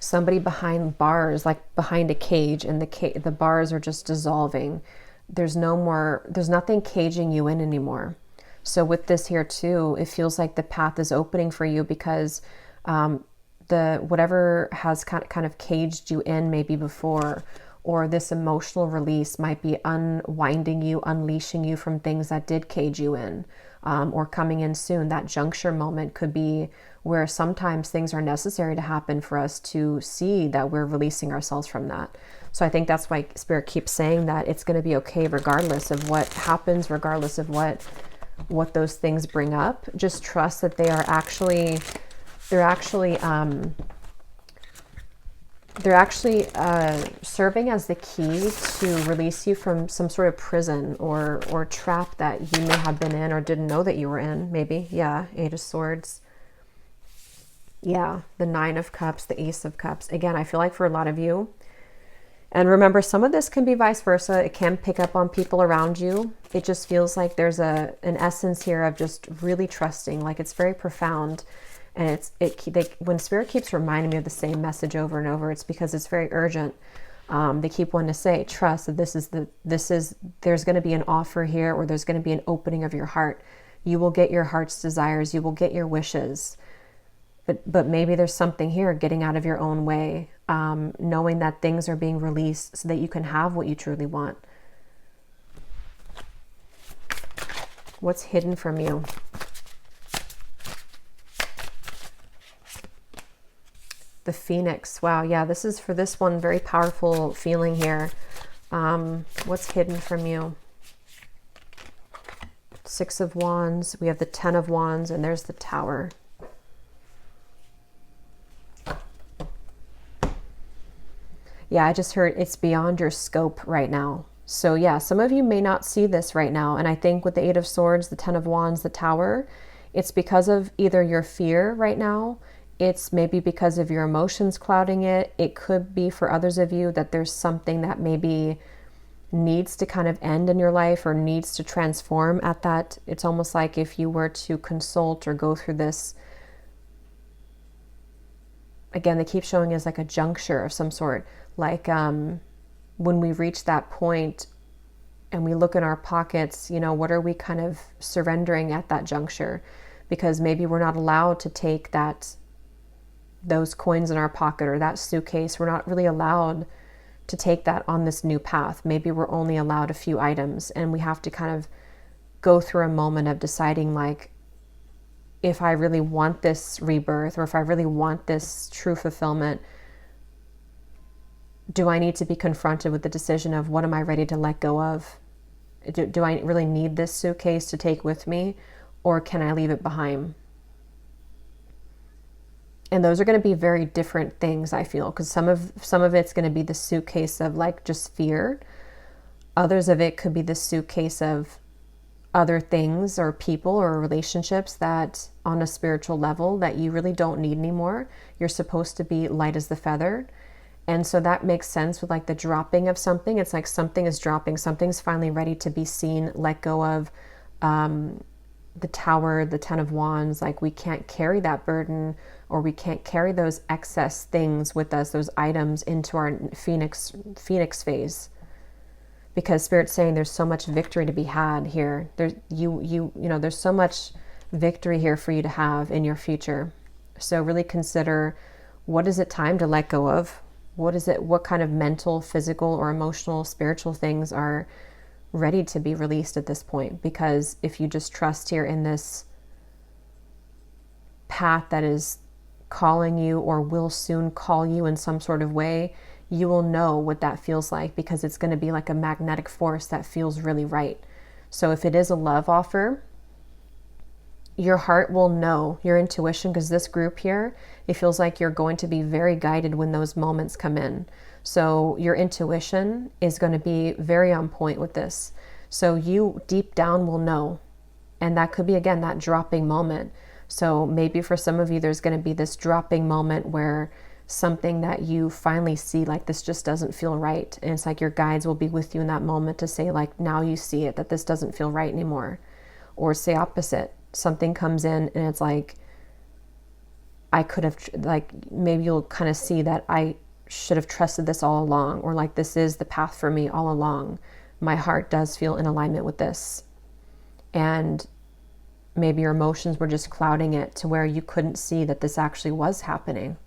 somebody behind bars, like behind a cage, and the bars are just dissolving. There's nothing caging you in anymore. So with this here too, it feels like the path is opening for you, because whatever has kind of caged you in maybe before, or this emotional release might be unwinding you, unleashing you from things that did cage you in, or coming in soon. That juncture moment could be where sometimes things are necessary to happen for us to see that we're releasing ourselves from that. So I think that's why Spirit keeps saying that it's going to be okay regardless of what happens, regardless of what those things bring up. Just trust that they're actually serving as the key to release you from some sort of prison or trap that you may have been in or didn't know that you were in. Maybe. Yeah. 8 of Swords. Yeah. The 9 of Cups, the Ace of Cups. Again, I feel like for a lot of you, and remember, some of this can be vice versa. It can pick up on people around you. It just feels like there's an essence here of just really trusting. Like it's very profound. And when Spirit keeps reminding me of the same message over and over, it's because it's very urgent. They keep wanting to say, trust that there's going to be an offer here, or there's going to be an opening of your heart. You will get your heart's desires. You will get your wishes. But maybe there's something here, getting out of your own way, knowing that things are being released so that you can have what you truly want. What's hidden from you? The Phoenix. Wow. Yeah, this is for this one, very powerful feeling here. What's hidden from you? 6 of Wands. We have the 10 of Wands, and there's the Tower. Yeah, I just heard it's beyond your scope right now. So yeah, some of you may not see this right now. And I think with the 8 of Swords, the 10 of Wands, the Tower, it's because of either your fear right now. It's maybe because of your emotions clouding it. It could be for others of you that there's something that maybe needs to kind of end in your life or needs to transform at that. It's almost like if you were to consult or go through this, again, they keep showing as like a juncture of some sort. Like when we reach that point and we look in our pockets, you know, what are we kind of surrendering at that juncture? Because maybe we're not allowed to take those coins in our pocket or that suitcase. We're not really allowed to take that on this new path. Maybe we're only allowed a few items, and we have to kind of go through a moment of deciding, like, if I really want this rebirth, or if I really want this true fulfillment, do I need to be confronted with the decision of what am I ready to let go of? Do I really need this suitcase to take with me, or can I leave it behind? And those are going to be very different things, I feel, because some of it's going to be the suitcase of like just fear. Others of it could be the suitcase of other things or people or relationships that on a spiritual level that you really don't need anymore. You're supposed to be light as the feather. And so that makes sense with like the dropping of something. It's like something is dropping, something's finally ready to be seen, let go of. The Tower, the 10 of Wands, like we can't carry that burden, or we can't carry those excess things with us, those items into our phoenix phase, because Spirit's saying there's so much victory to be had here. There's there's so much victory here for you to have in your future. So really consider, what is it time to let go of? What kind of mental, physical, or emotional, spiritual things are ready to be released at this point? Because if you just trust here in this path that is calling you, or will soon call you in some sort of way, you will know what that feels like, because it's going to be like a magnetic force that feels really right. So if it is a love offer, your heart will know, your intuition, because this group here, it feels like you're going to be very guided when those moments come in. So your intuition is going to be very on point with this. So you deep down will know. And that could be, again, that dropping moment. So maybe for some of you, there's going to be this dropping moment where something that you finally see, like, this just doesn't feel right. And it's like your guides will be with you in that moment to say, like, now you see it, that this doesn't feel right anymore. Or say opposite. Something comes in and it's like, I could have, like, maybe you'll kind of see that I should have trusted this all along, or like, this is the path for me all along. My heart does feel in alignment with this. And maybe your emotions were just clouding it to where you couldn't see that this actually was happening.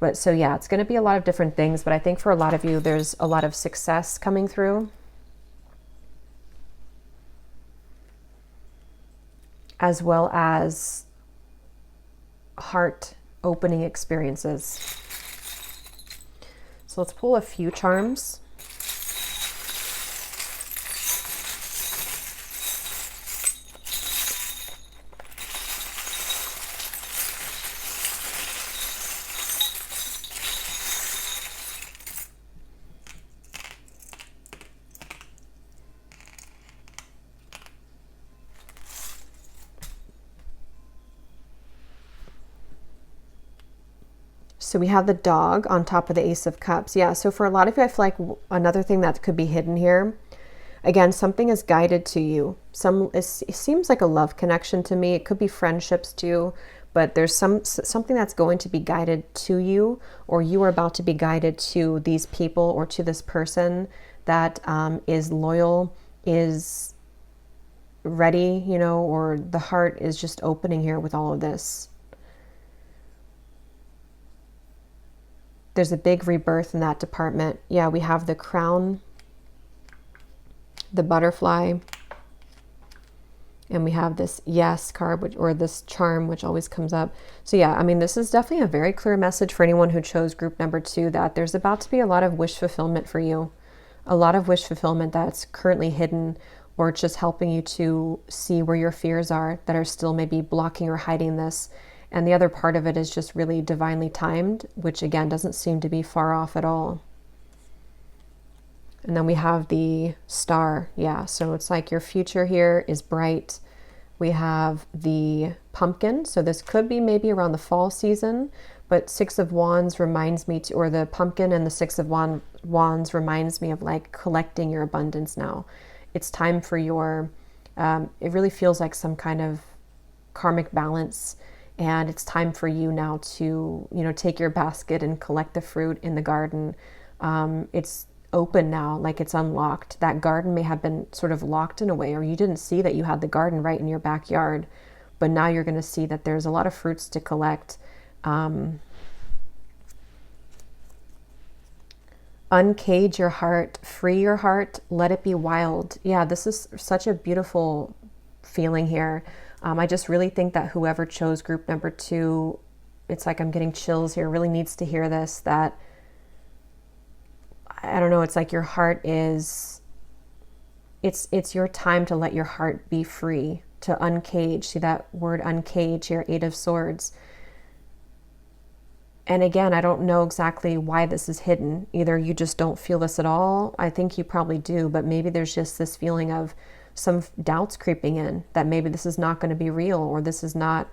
But so yeah, it's going to be a lot of different things, but I think for a lot of you, there's a lot of success coming through, as well as heart opening experiences. So let's pull a few charms. So we have the dog on top of the Ace of Cups. Yeah, so for a lot of you, I feel like another thing that could be hidden here, again, something is guided to you. It seems like a love connection to me. It could be friendships too, but there's something that's going to be guided to you, or you are about to be guided to these people or to this person that is loyal, is ready, or the heart is just opening here with all of this. There's a big rebirth in that department. Yeah, we have the crown, the butterfly, and we have this yes card, or this charm, which always comes up. So yeah, I mean, this is definitely a very clear message for anyone who chose group number 2, that there's about to be a lot of wish fulfillment for you. A lot of wish fulfillment that's currently hidden, or just helping you to see where your fears are that are still maybe blocking or hiding this. And the other part of it is just really divinely timed, which again doesn't seem to be far off at all. And then we have the star. Yeah, so it's like your future here is bright. We have the pumpkin. So this could be maybe around the fall season, but 6 of Wands reminds me or the pumpkin and the 6 of Wands reminds me of like collecting your abundance now. It's time for your, it really feels like some kind of karmic balance. And it's time for you now to, take your basket and collect the fruit in the garden. It's open now, like it's unlocked. That garden may have been sort of locked in a way, or you didn't see that you had the garden right in your backyard. But now you're going to see that there's a lot of fruits to collect. Uncage your heart, free your heart, let it be wild. Yeah, this is such a beautiful feeling here. I just really think that whoever chose group number 2, it's like I'm getting chills here, really needs to hear this, that, I don't know, it's like your heart is, it's your time to let your heart be free, to uncage. See that word uncage here, 8 of Swords. And again, I don't know exactly why this is hidden. Either you just don't feel this at all. I think you probably do, but maybe there's just this feeling of some doubts creeping in that maybe this is not going to be real, or this is not,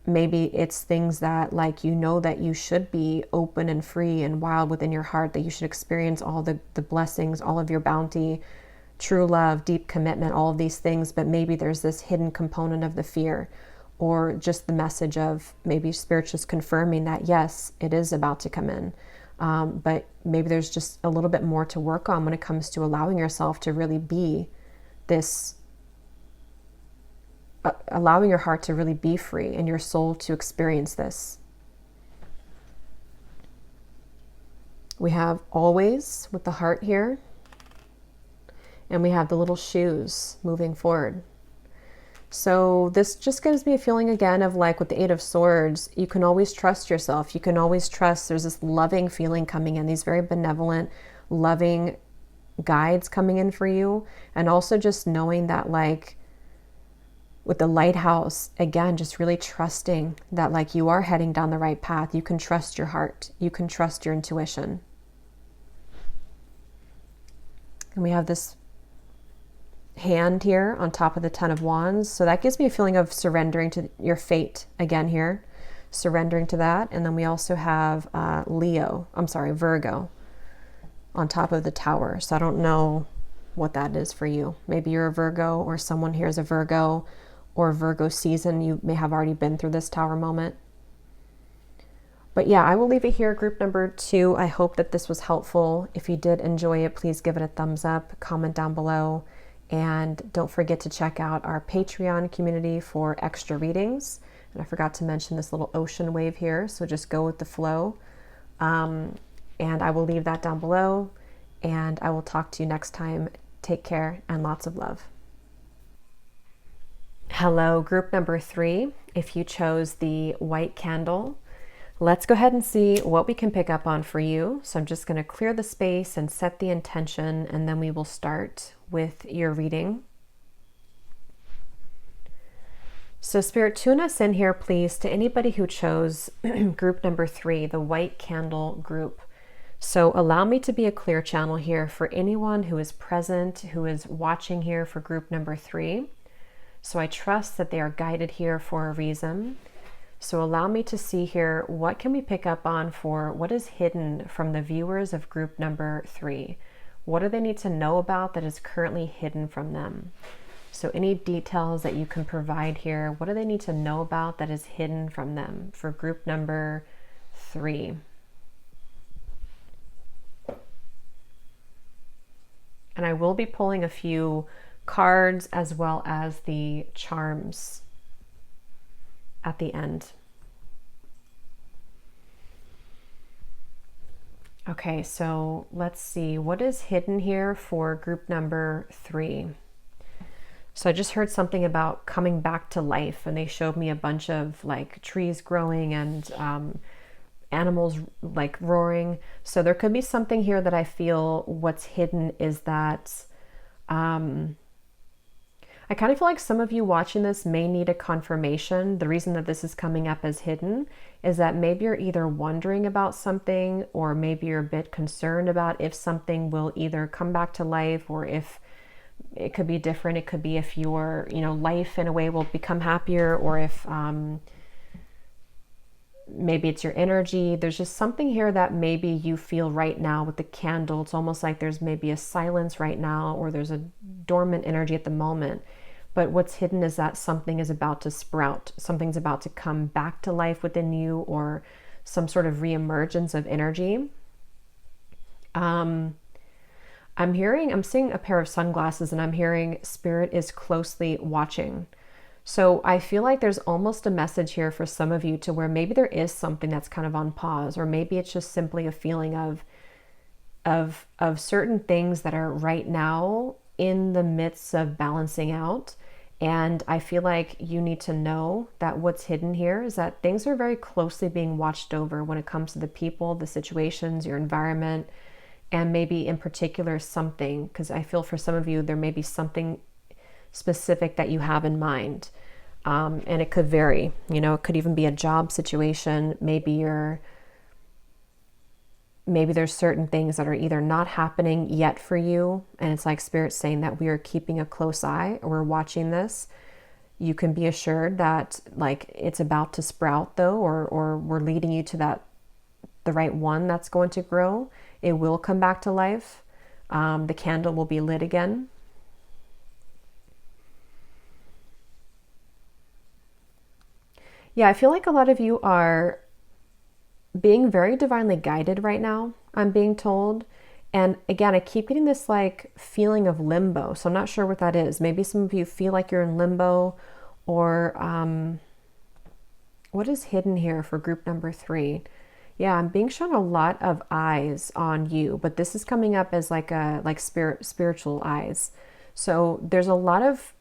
maybe it's things that like, you know, that you should be open and free and wild within your heart, that you should experience all the blessings, all of your bounty, true love, deep commitment, all of these things. But maybe there's this hidden component of the fear, or just the message of maybe Spirit just confirming that, yes, it is about to come in. But maybe there's just a little bit more to work on when it comes to allowing yourself to really be this, allowing your heart to really be free and your soul to experience this. We have always with the heart here, and we have the little shoes moving forward. So this just gives me a feeling again of like with the Eight of Swords, you can always trust yourself. You can always trust. There's this loving feeling coming in, these very benevolent, loving guides coming in for you. And also just knowing that like with the lighthouse, again, just really trusting that like you are heading down the right path. You can trust your heart. You can trust your intuition. And we have this hand here on top of the Ten of Wands. So that gives me a feeling of surrendering to your fate again here, surrendering to that. And then we also have Virgo on top of the Tower. So I don't know what that is for you. Maybe you're a Virgo, or someone here is a Virgo, or Virgo season. You may have already been through this Tower moment. But yeah, I will leave it here, group number 2. I hope that this was helpful. If you did enjoy it, please give it a thumbs up, comment down below. And don't forget to check out our Patreon community for extra readings. And I forgot to mention this little ocean wave here, so just go with the flow. And I will leave that down below, and I will talk to you next time. Take care and lots of love. Hello, group number 3. If you chose the white candle, let's go ahead and see what we can pick up on for you. So I'm just going to clear the space and set the intention, and then we will start with your reading. So Spirit, tune us in here, please, to anybody who chose group number 3, the white candle group. So allow me to be a clear channel here for anyone who is present, who is watching here for group number 3. So I trust that they are guided here for a reason. So allow me to see here, what can we pick up on for what is hidden from the viewers of group number 3? What do they need to know about that is currently hidden from them? So any details that you can provide here, what do they need to know about that is hidden from them for group number 3? And I will be pulling a few cards as well as the charms at the end. Okay, so let's see what is hidden here for group number 3. So I just heard something about coming back to life, and they showed me a bunch of like trees growing and animals like roaring. So there could be something here that I feel what's hidden is that I kind of feel like some of you watching this may need a confirmation. The reason that this is coming up as hidden is that maybe you're either wondering about something, or maybe you're a bit concerned about if something will either come back to life, or if it could be different. It could be if your, life in a way will become happier, or if maybe it's your energy. There's just something here that maybe you feel right now with the candle. It's almost like there's maybe a silence right now, or there's a dormant energy at the moment. But what's hidden is that something is about to sprout. Something's about to come back to life within you, or some sort of reemergence of energy. I'm seeing a pair of sunglasses, and I'm hearing Spirit is closely watching. So I feel like there's almost a message here for some of you to where maybe there is something that's kind of on pause, or maybe it's just simply a feeling of certain things that are right now in the midst of balancing out. And I feel like you need to know that what's hidden here is that things are very closely being watched over when it comes to the people, the situations, your environment, and maybe in particular something, because I feel for some of you, there may be something specific that you have in mind. And it could vary, it could even be a job situation. Maybe you're maybe there's certain things that are either not happening yet for you, and it's like Spirit saying that we are keeping a close eye, or we're watching this. You can be assured that like it's about to sprout though, or we're leading you to the right one that's going to grow. It will come back to life. The candle will be lit again. Yeah, I feel like a lot of you are being very divinely guided right now, I'm being told. And again, I keep getting this like feeling of limbo. So I'm not sure what that is. Maybe some of you feel like you're in limbo, or what is hidden here for group number 3? Yeah, I'm being shown a lot of eyes on you, but this is coming up as like spiritual eyes. So there's a lot of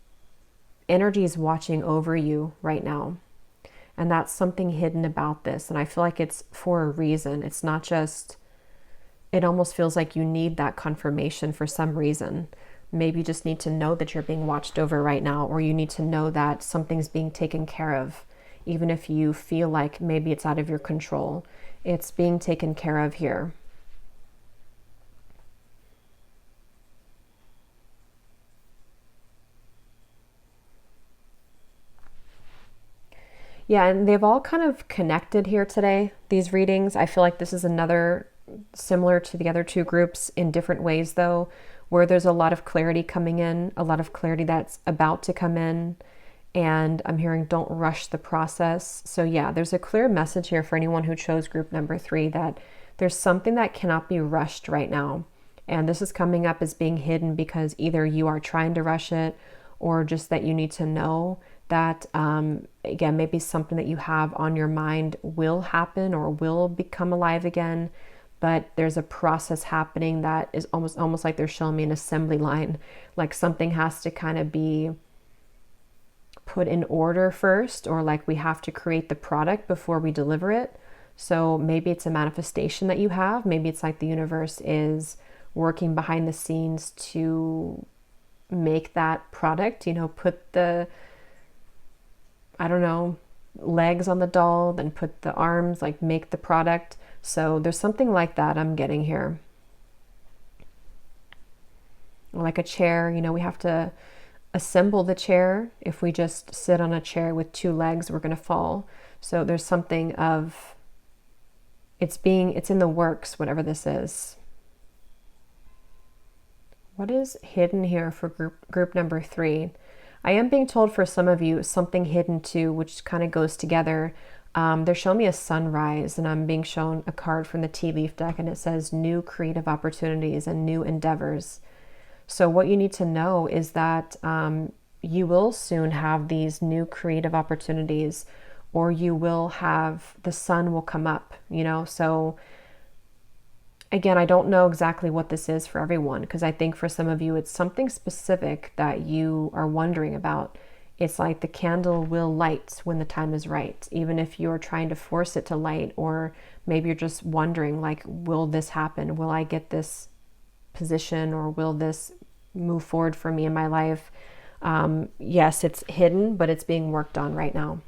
energies watching over you right now. And that's something hidden about this. And I feel like it's for a reason. It's not just, it almost feels like you need that confirmation for some reason. Maybe you just need to know that you're being watched over right now, or you need to know that something's being taken care of. Even if you feel like maybe it's out of your control, it's being taken care of here. Yeah, and they've all kind of connected here today, these readings. I feel like this is another similar to the other 2 groups in different ways though, where there's a lot of clarity coming in, a lot of clarity that's about to come in. And I'm hearing don't rush the process. So yeah, there's a clear message here for anyone who chose group number 3 that there's something that cannot be rushed right now. And this is coming up as being hidden because either you are trying to rush it, or just that you need to know that, again, maybe something that you have on your mind will happen or will become alive again. But there's a process happening that is almost like they're showing me an assembly line. Like something has to kind of be put in order first, or like we have to create the product before we deliver it. So maybe it's a manifestation that you have. Maybe it's like the universe is working behind the scenes to make that product, put the, I don't know, legs on the doll, then put the arms, like make the product. So there's something like that I'm getting here. Like a chair, we have to assemble the chair. If we just sit on a chair with 2 legs, we're going to fall. So there's something of, it's in the works, whatever this is. What is hidden here for group number 3? I am being told for some of you something hidden too, which kind of goes together. They're showing me a sunrise, and I'm being shown a card from the tea leaf deck, and it says new creative opportunities and new endeavors. So what you need to know is that you will soon have these new creative opportunities, or you will have, the sun will come up, So again, I don't know exactly what this is for everyone, because I think for some of you, it's something specific that you are wondering about. It's like the candle will light when the time is right, even if you're trying to force it to light, or maybe you're just wondering, like, will this happen? Will I get this position, or will this move forward for me in my life? Yes, it's hidden, but it's being worked on right now.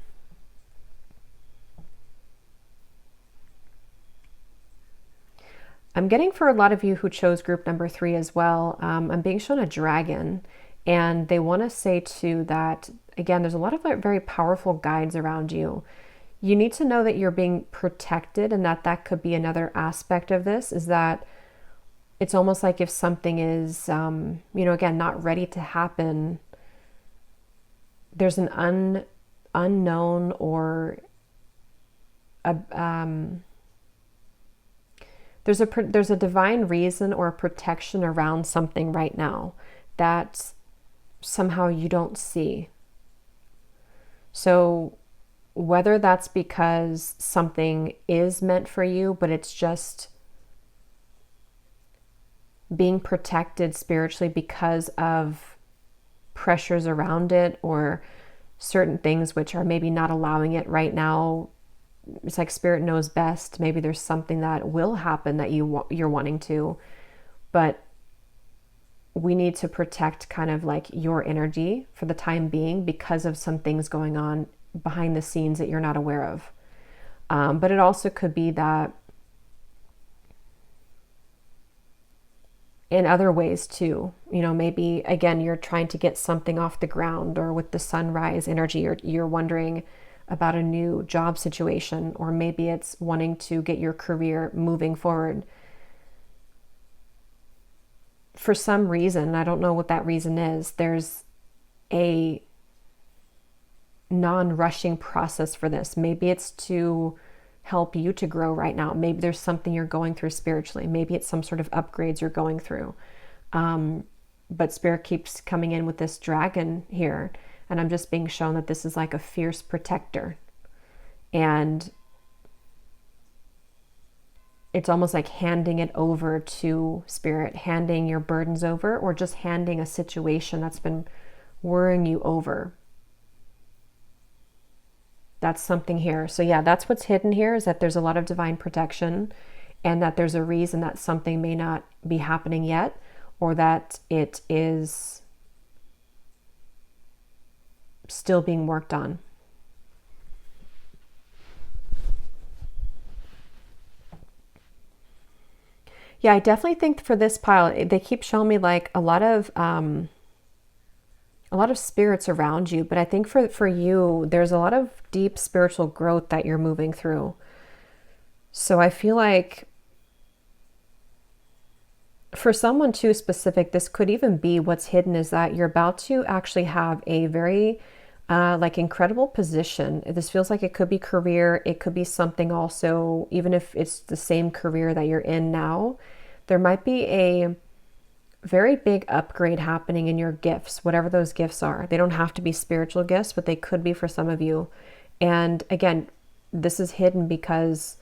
I'm getting for a lot of you who chose group number 3 as well, I'm being shown a dragon, and they want to say too that, again, there's a lot of very powerful guides around you. You need to know that you're being protected, and that could be another aspect of this, is that it's almost like if something is, again, not ready to happen, there's an unknown or there's a divine reason or a protection around something right now that somehow you don't see. So whether that's because something is meant for you, but it's just being protected spiritually because of pressures around it, or certain things which are maybe not allowing it right now. It's like Spirit knows best. Maybe there's something that will happen that you're wanting to, but we need to protect kind of like your energy for the time being because of some things going on behind the scenes that you're not aware of. But it also could be that in other ways too. You know, maybe again, you're trying to get something off the ground, or with the sunrise energy, you're wondering about a new job situation, or maybe it's wanting to get your career moving forward. For some reason, I don't know what that reason is, there's a non-rushing process for this. Maybe it's to help you to grow right now. Maybe there's something you're going through spiritually. Maybe it's some sort of upgrades you're going through. But Spirit keeps coming in with this dragon here, and I'm just being shown that this is like a fierce protector. And it's almost like handing it over to Spirit, handing your burdens over, or just handing a situation that's been worrying you over. That's something here. So yeah, that's what's hidden here, is that there's a lot of divine protection, and that there's a reason that something may not be happening yet, or that it is still being worked on. Yeah, I definitely think for this pile, they keep showing me like a lot of spirits around you, but I think for you, there's a lot of deep spiritual growth that you're moving through. So I feel like for someone too specific, this could even be what's hidden, is that you're about to actually have a very like incredible position. This feels like it could be career. It could be something also, even if it's the same career that you're in now, there might be a very big upgrade happening in your gifts, whatever those gifts are. They don't have to be spiritual gifts, but they could be for some of you. And again, this is hidden because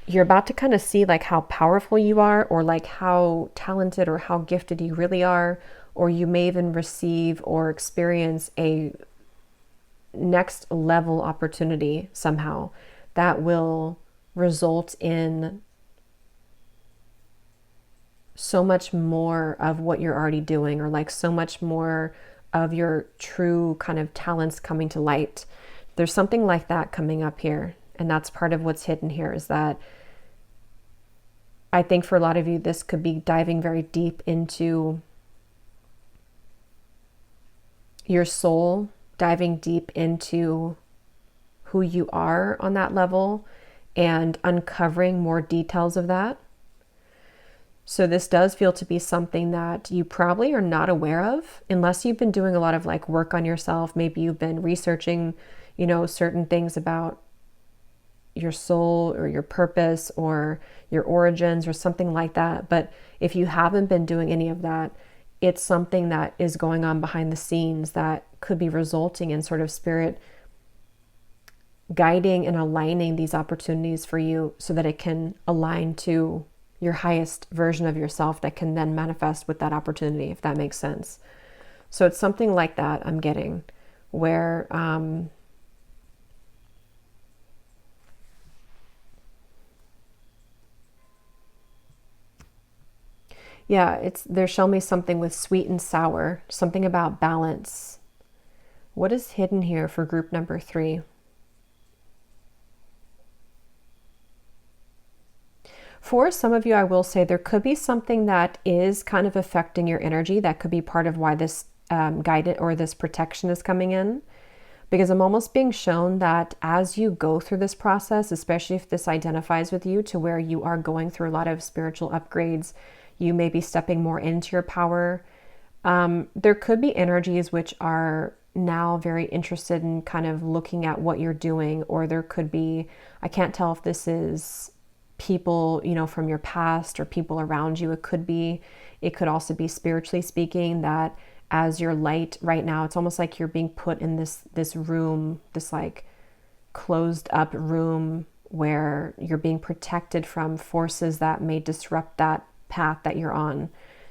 you're about to kind of see like how powerful you are, or like how talented or how gifted you really are, or you may even receive or experience a next level opportunity somehow that will result in so much more of what you're already doing, or like so much more of your true kind of talents coming to light. There's something like that coming up here. And that's part of what's hidden here, is that I think for a lot of you, this could be diving very deep into your soul, diving deep into who you are on that level, and uncovering more details of that. So this does feel to be something that you probably are not aware of, unless you've been doing a lot of like work on yourself. Maybe you've been researching, you know, certain things about your soul or your purpose or your origins or something like that. But if you haven't been doing any of that, it's something that is going on behind the scenes that could be resulting in sort of Spirit guiding and aligning these opportunities for you, so that it can align to your highest version of yourself that can then manifest with that opportunity, if that makes sense. So it's something like that I'm getting, where yeah, they're showing me something with sweet and sour, something about balance. What is hidden here for group number 3? For some of you, I will say there could be something that is kind of affecting your energy. That could be part of why this guidance or this protection is coming in. Because I'm almost being shown that as you go through this process, especially if this identifies with you, to where you are going through a lot of spiritual upgrades, you may be stepping more into your power. There could be energies which are now very interested in kind of looking at what you're doing, or there could be, I can't tell if this is people, you know, from your past or people around you. It could also be spiritually speaking, that as your light right now, it's almost like you're being put in this room, this like closed up room, where you're being protected from forces that may disrupt that path that you're on.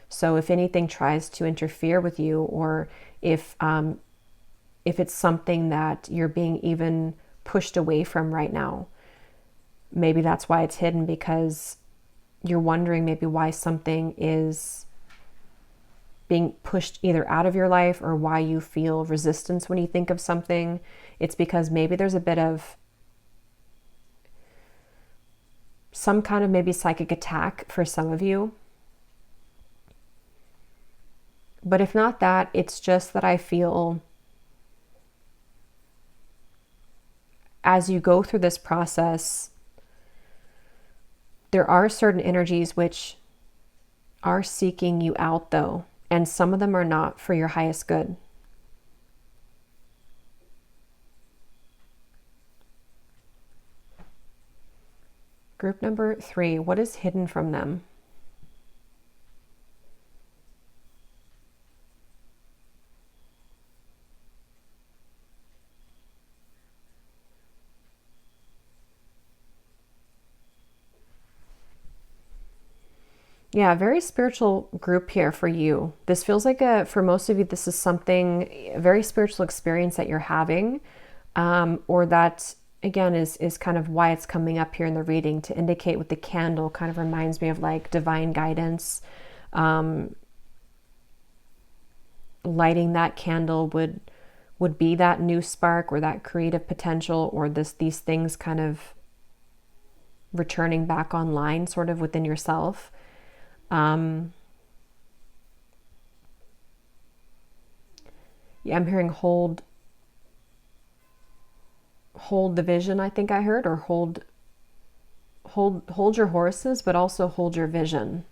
So if anything tries to interfere with you, or if it's something that you're being even pushed away from right now, maybe that's why it's hidden, because you're wondering maybe why something is being pushed either out of your life, or why you feel resistance when you think of something. It's because maybe there's a bit of some kind of maybe psychic attack for some of you. But if not that, it's just that I feel as you go through this process, there are certain energies which are seeking you out though, and some of them are not for your highest good. Group number 3, what is hidden from them? Yeah, very spiritual group here for you. This feels like for most of you, this is something, a very spiritual experience that you're having, or that, again, is kind of why it's coming up here in the reading to indicate with the candle. Kind of reminds me of like divine guidance. Lighting that candle would be that new spark or that creative potential, or these things kind of returning back online sort of within yourself. Yeah, I'm hearing hold the vision, I think I heard, or hold your horses, but also hold your vision.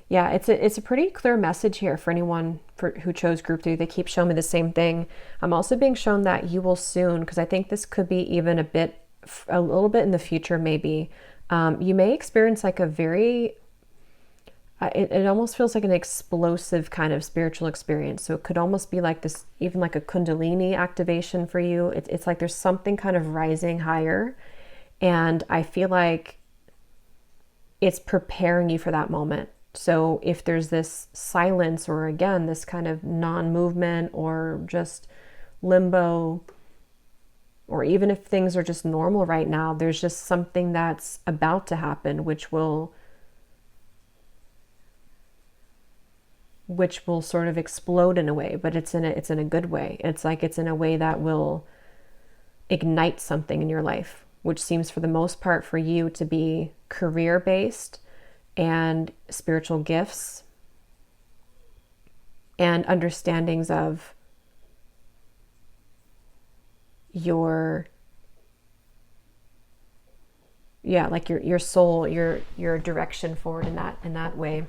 Yeah, it's a pretty clear message here for anyone who chose group 3. They keep showing me the same thing. I'm also being shown that you will soon, because I think this could be even a little bit in the future maybe. You may experience like a very, it almost feels like an explosive kind of spiritual experience. So it could almost be like this, even like a Kundalini activation for you. It's like there's something kind of rising higher. And I feel like it's preparing you for that moment. So if there's this silence, or again, this kind of non-movement or just limbo, or even if things are just normal right now, there's just something that's about to happen, which will sort of explode in a way, but it's in a good way. It's like it's in a way that will ignite something in your life, which seems for the most part for you to be career-based and spiritual gifts and understandings of your soul, your direction forward in that way.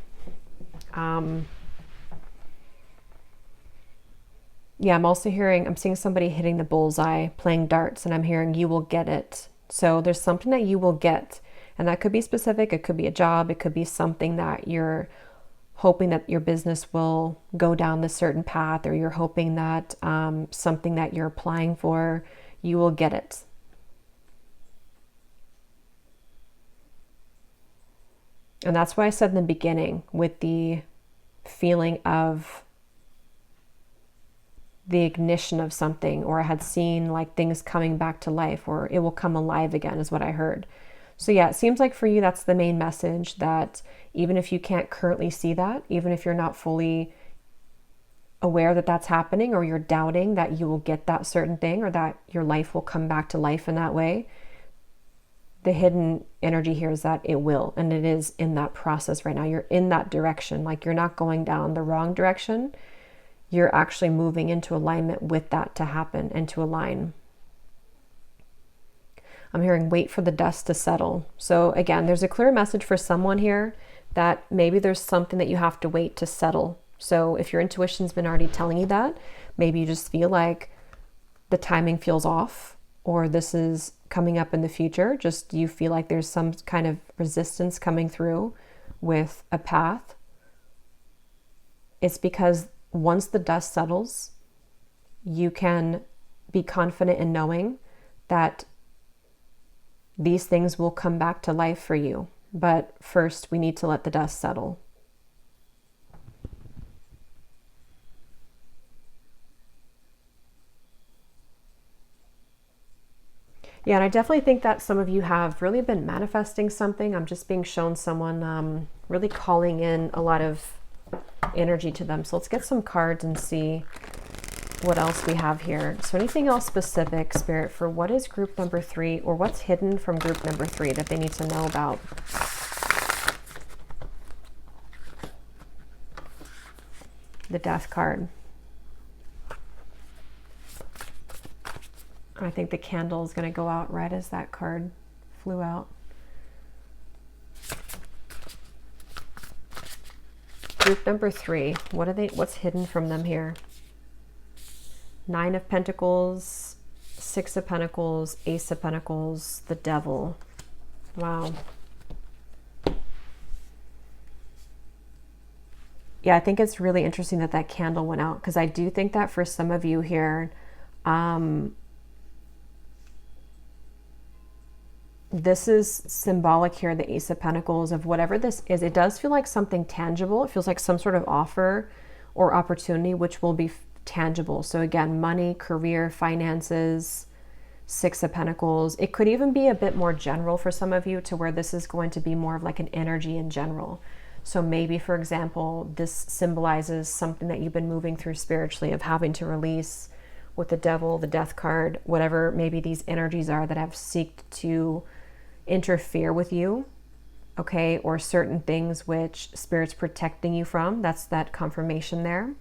Yeah, I'm seeing somebody hitting the bullseye, playing darts, and I'm hearing you will get it. So there's something that you will get. And that could be specific. It could be a job. It could be something that you're hoping that your business will go down this certain path, or you're hoping that something that you're applying for, you will get it. And that's why I said in the beginning with the feeling of the ignition of something, or I had seen like things coming back to life, or it will come alive again is what I heard. So yeah, it seems like for you, that's the main message, that even if you can't currently see that, even if you're not fully aware that that's happening, or you're doubting that you will get that certain thing, or that your life will come back to life in that way, the hidden energy here is that it will, and it is in that process right now. You're in that direction. Like you're not going down the wrong direction. You're actually moving into alignment with that to happen and to align. I'm hearing wait for the dust to settle. So again, there's a clear message for someone here that maybe there's something that you have to wait to settle. So if your intuition's been already telling you that, maybe you just feel like the timing feels off, or this is coming up in the future. Just you feel like there's some kind of resistance coming through with a path. It's because once the dust settles, you can be confident in knowing that these things will come back to life for you. But first, we need to let the dust settle. Yeah, and I definitely think that some of you have really been manifesting something. I'm just being shown someone really calling in a lot of energy to them. So let's get some cards and see what else we have here. So anything else specific, Spirit, for what is group number 3, or what's hidden from group number 3 that they need to know about? The Death card. I think the candle is going to go out right as that card flew out. Group number 3, what's hidden from them here? 9 of Pentacles, 6 of Pentacles, Ace of Pentacles, the Devil. Wow. Yeah, I think it's really interesting that that candle went out, because I do think that for some of you here, this is symbolic here, the Ace of Pentacles, of whatever this is. It does feel like something tangible. It feels like some sort of offer or opportunity, which will be tangible. So again, money, career, finances, 6 of Pentacles. It could even be a bit more general for some of you, to where this is going to be more of like an energy in general. So maybe, for example, this symbolizes something that you've been moving through spiritually, of having to release with the Devil, the Death card, whatever maybe these energies are that have seeked to interfere with you, okay, or certain things which Spirit's protecting you from. That's that confirmation there.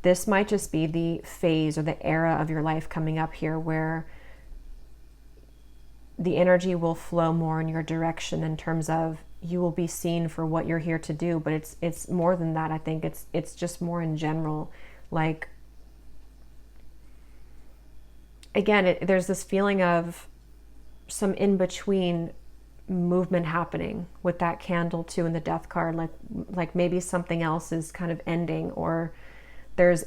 This might just be the phase or the era of your life coming up here, where the energy will flow more in your direction, in terms of you will be seen for what you're here to do. But it's more than that. I think it's just more in general. Like, again, there's this feeling of some in-between movement happening with that candle too, and the Death card. Like maybe something else is kind of ending, or there's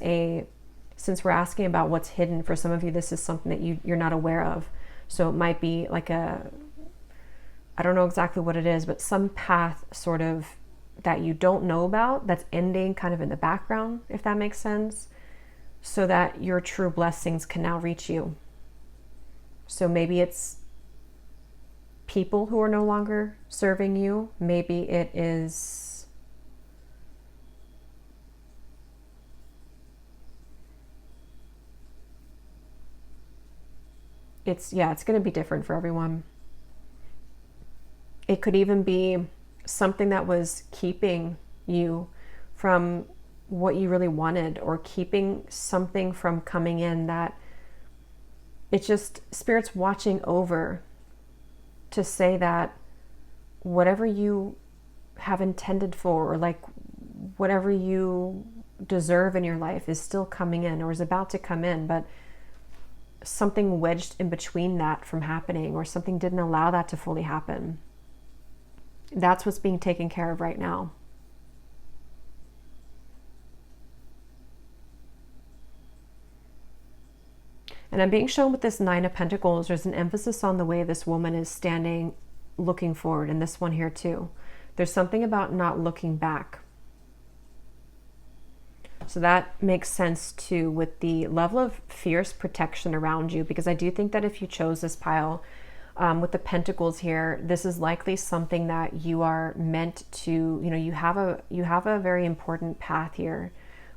since we're asking about what's hidden, for some of you, this is something that you're not aware of. So it might be like I don't know exactly what it is, but some path sort of that you don't know about, that's ending kind of in the background, if that makes sense, so that your true blessings can now reach you. So maybe it's people who are no longer serving you. Maybe it is it's going to be different for everyone. It could even be something that was keeping you from what you really wanted, or keeping something from coming in, that it's just Spirit's watching over to say that whatever you have intended for, or like whatever you deserve in your life, is still coming in, or is about to come in, but something wedged in between that from happening, or something didn't allow that to fully happen. That's what's being taken care of right now. And I'm being shown with this 9 of Pentacles, there's an emphasis on the way this woman is standing, looking forward. And this one here too. There's something about not looking back. So that makes sense too, with the level of fierce protection around you, because I do think that if you chose this pile, with the Pentacles here, this is likely something that you are meant to, you have a very important path here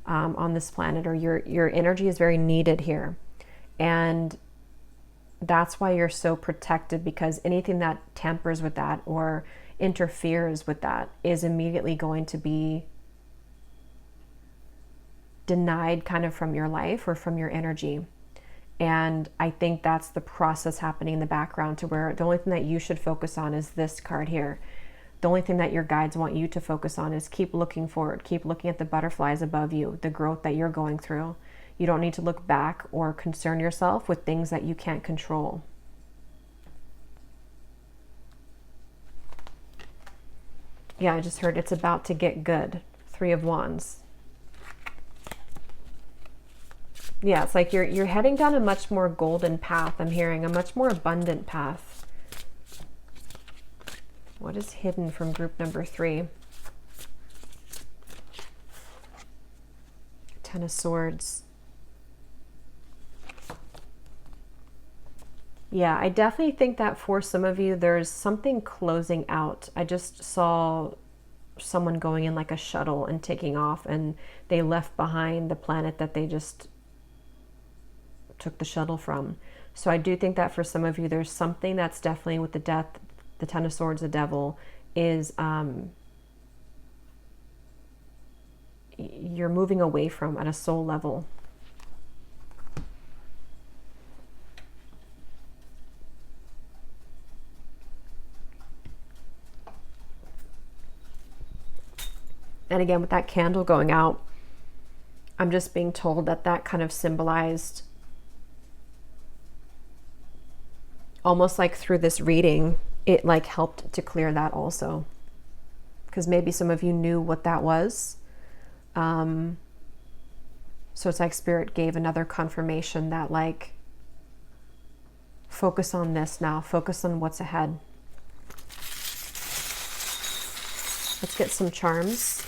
on this planet, or your energy is very needed here. And that's why you're so protected, because anything that tampers with that or interferes with that is immediately going to be denied kind of from your life or from your energy. And I think that's the process happening in the background, to where the only thing that you should focus on is this card here. The only thing that your guides want you to focus on is keep looking forward, keep looking at the butterflies above you, the growth that you're going through. You don't need to look back or concern yourself with things that you can't control. Yeah, I just heard it's about to get good. 3 of Wands. Yeah, it's like you're heading down a much more golden path. I'm hearing a much more abundant path. What is hidden from group number 3? 10 of Swords. Yeah, I definitely think that for some of you, there's something closing out. I just saw someone going in like a shuttle and taking off, and they left behind the planet that they just took the shuttle from. So I do think that for some of you, there's something that's definitely with the death, the Ten of Swords, the Devil, is you're moving away from at a soul level. And again, with that candle going out, I'm just being told that that kind of symbolized, almost like through this reading, it like helped to clear that also. Because maybe some of you knew what that was. So it's like Spirit gave another confirmation that like, focus on this now, focus on what's ahead. Let's get some charms.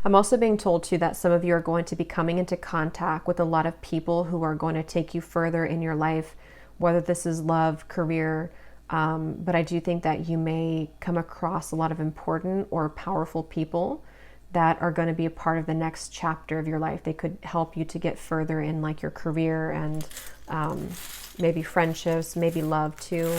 I'm also being told too that some of you are going to be coming into contact with a lot of people who are going to take you further in your life, whether this is love, career, but I do think that you may come across a lot of important or powerful people that are going to be a part of the next chapter of your life. They could help you to get further in like your career and maybe friendships, maybe love too.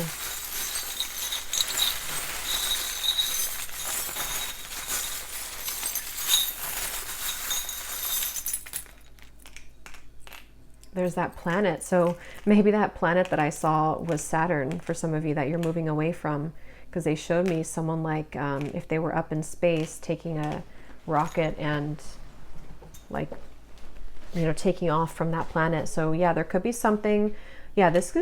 There's that planet. So maybe that planet that I saw was Saturn for some of you that you're moving away from, because they showed me someone like if they were up in space taking a rocket and like, you know, taking off from that planet. So yeah, there could be something. Yeah, this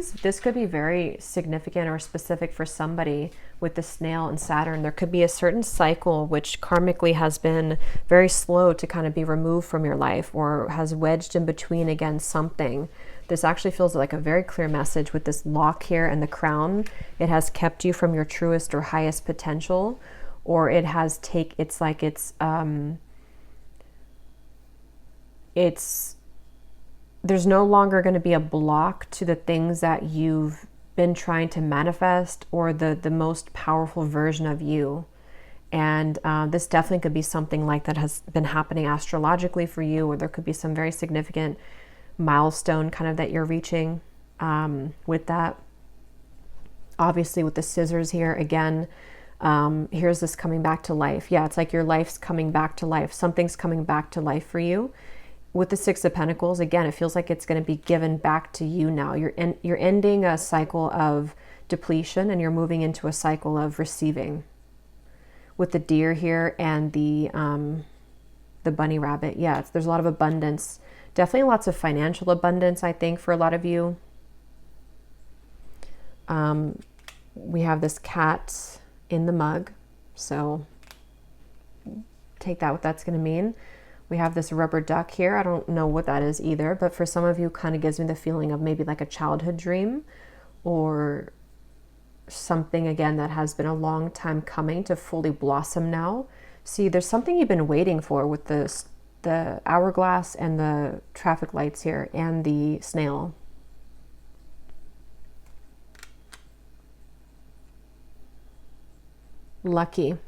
could be very significant or specific for somebody with the snail and Saturn. There could be a certain cycle which karmically has been very slow to kind of be removed from your life, or has wedged in between against something. This actually feels like a very clear message with this lock here and the crown. It has kept you from your truest or highest potential, or it has there's no longer going to be a block to the things that you've been trying to manifest, or the most powerful version of you. And this definitely could be something like that has been happening astrologically for you, or there could be some very significant milestone kind of that you're reaching with that. Obviously with the scissors here, again, here's this coming back to life. Yeah, it's like your life's coming back to life. Something's coming back to life for you. With the Six of Pentacles, again, it feels like it's going to be given back to you now. You're ending a cycle of depletion and you're moving into a cycle of receiving. With the deer here and the bunny rabbit, yeah, there's a lot of abundance. Definitely lots of financial abundance, I think, for a lot of you. We have this cat in the mug, so take that what that's going to mean. We have this rubber duck here. I don't know what that is either, but for some of you, kind of gives me the feeling of maybe like a childhood dream, or something, again, that has been a long time coming to fully blossom now. See, there's something you've been waiting for with the hourglass and the traffic lights here and the snail. Lucky.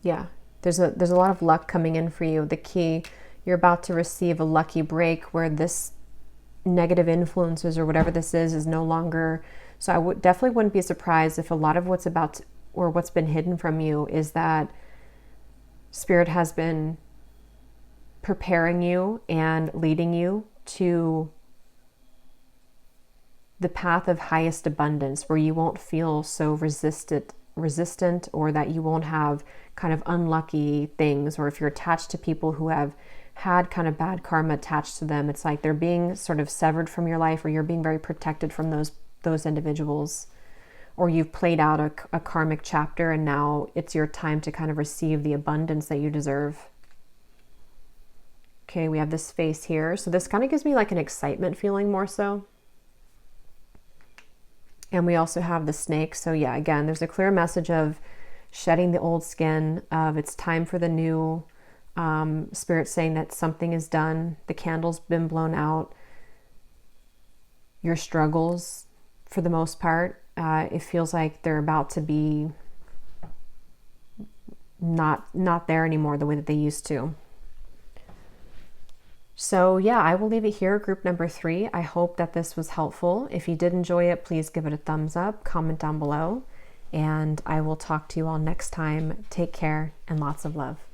Yeah. There's a lot of luck coming in for you. The key, you're about to receive a lucky break where this negative influences or whatever this is no longer. So I definitely wouldn't be surprised if a lot of what's about to, or what's been hidden from you, is that Spirit has been preparing you and leading you to the path of highest abundance, where you won't feel so resistant, or that you won't have kind of unlucky things, or if you're attached to people who have had kind of bad karma attached to them, it's like they're being sort of severed from your life, or you're being very protected from those individuals, or you've played out a karmic chapter and now it's your time to kind of receive the abundance that you deserve. Okay, we have this face here, so this kind of gives me like an excitement feeling more so. And we also have the snake. So yeah, again, there's a clear message of shedding the old skin, of it's time for the new. Spirit saying that something is done. The candle's been blown out. Your struggles, for the most part, it feels like they're about to be not there anymore the way that they used to. So yeah, I will leave it here, group number 3. I hope that this was helpful. If you did enjoy it, please give it a thumbs up, comment down below, and I will talk to you all next time. Take care and lots of love.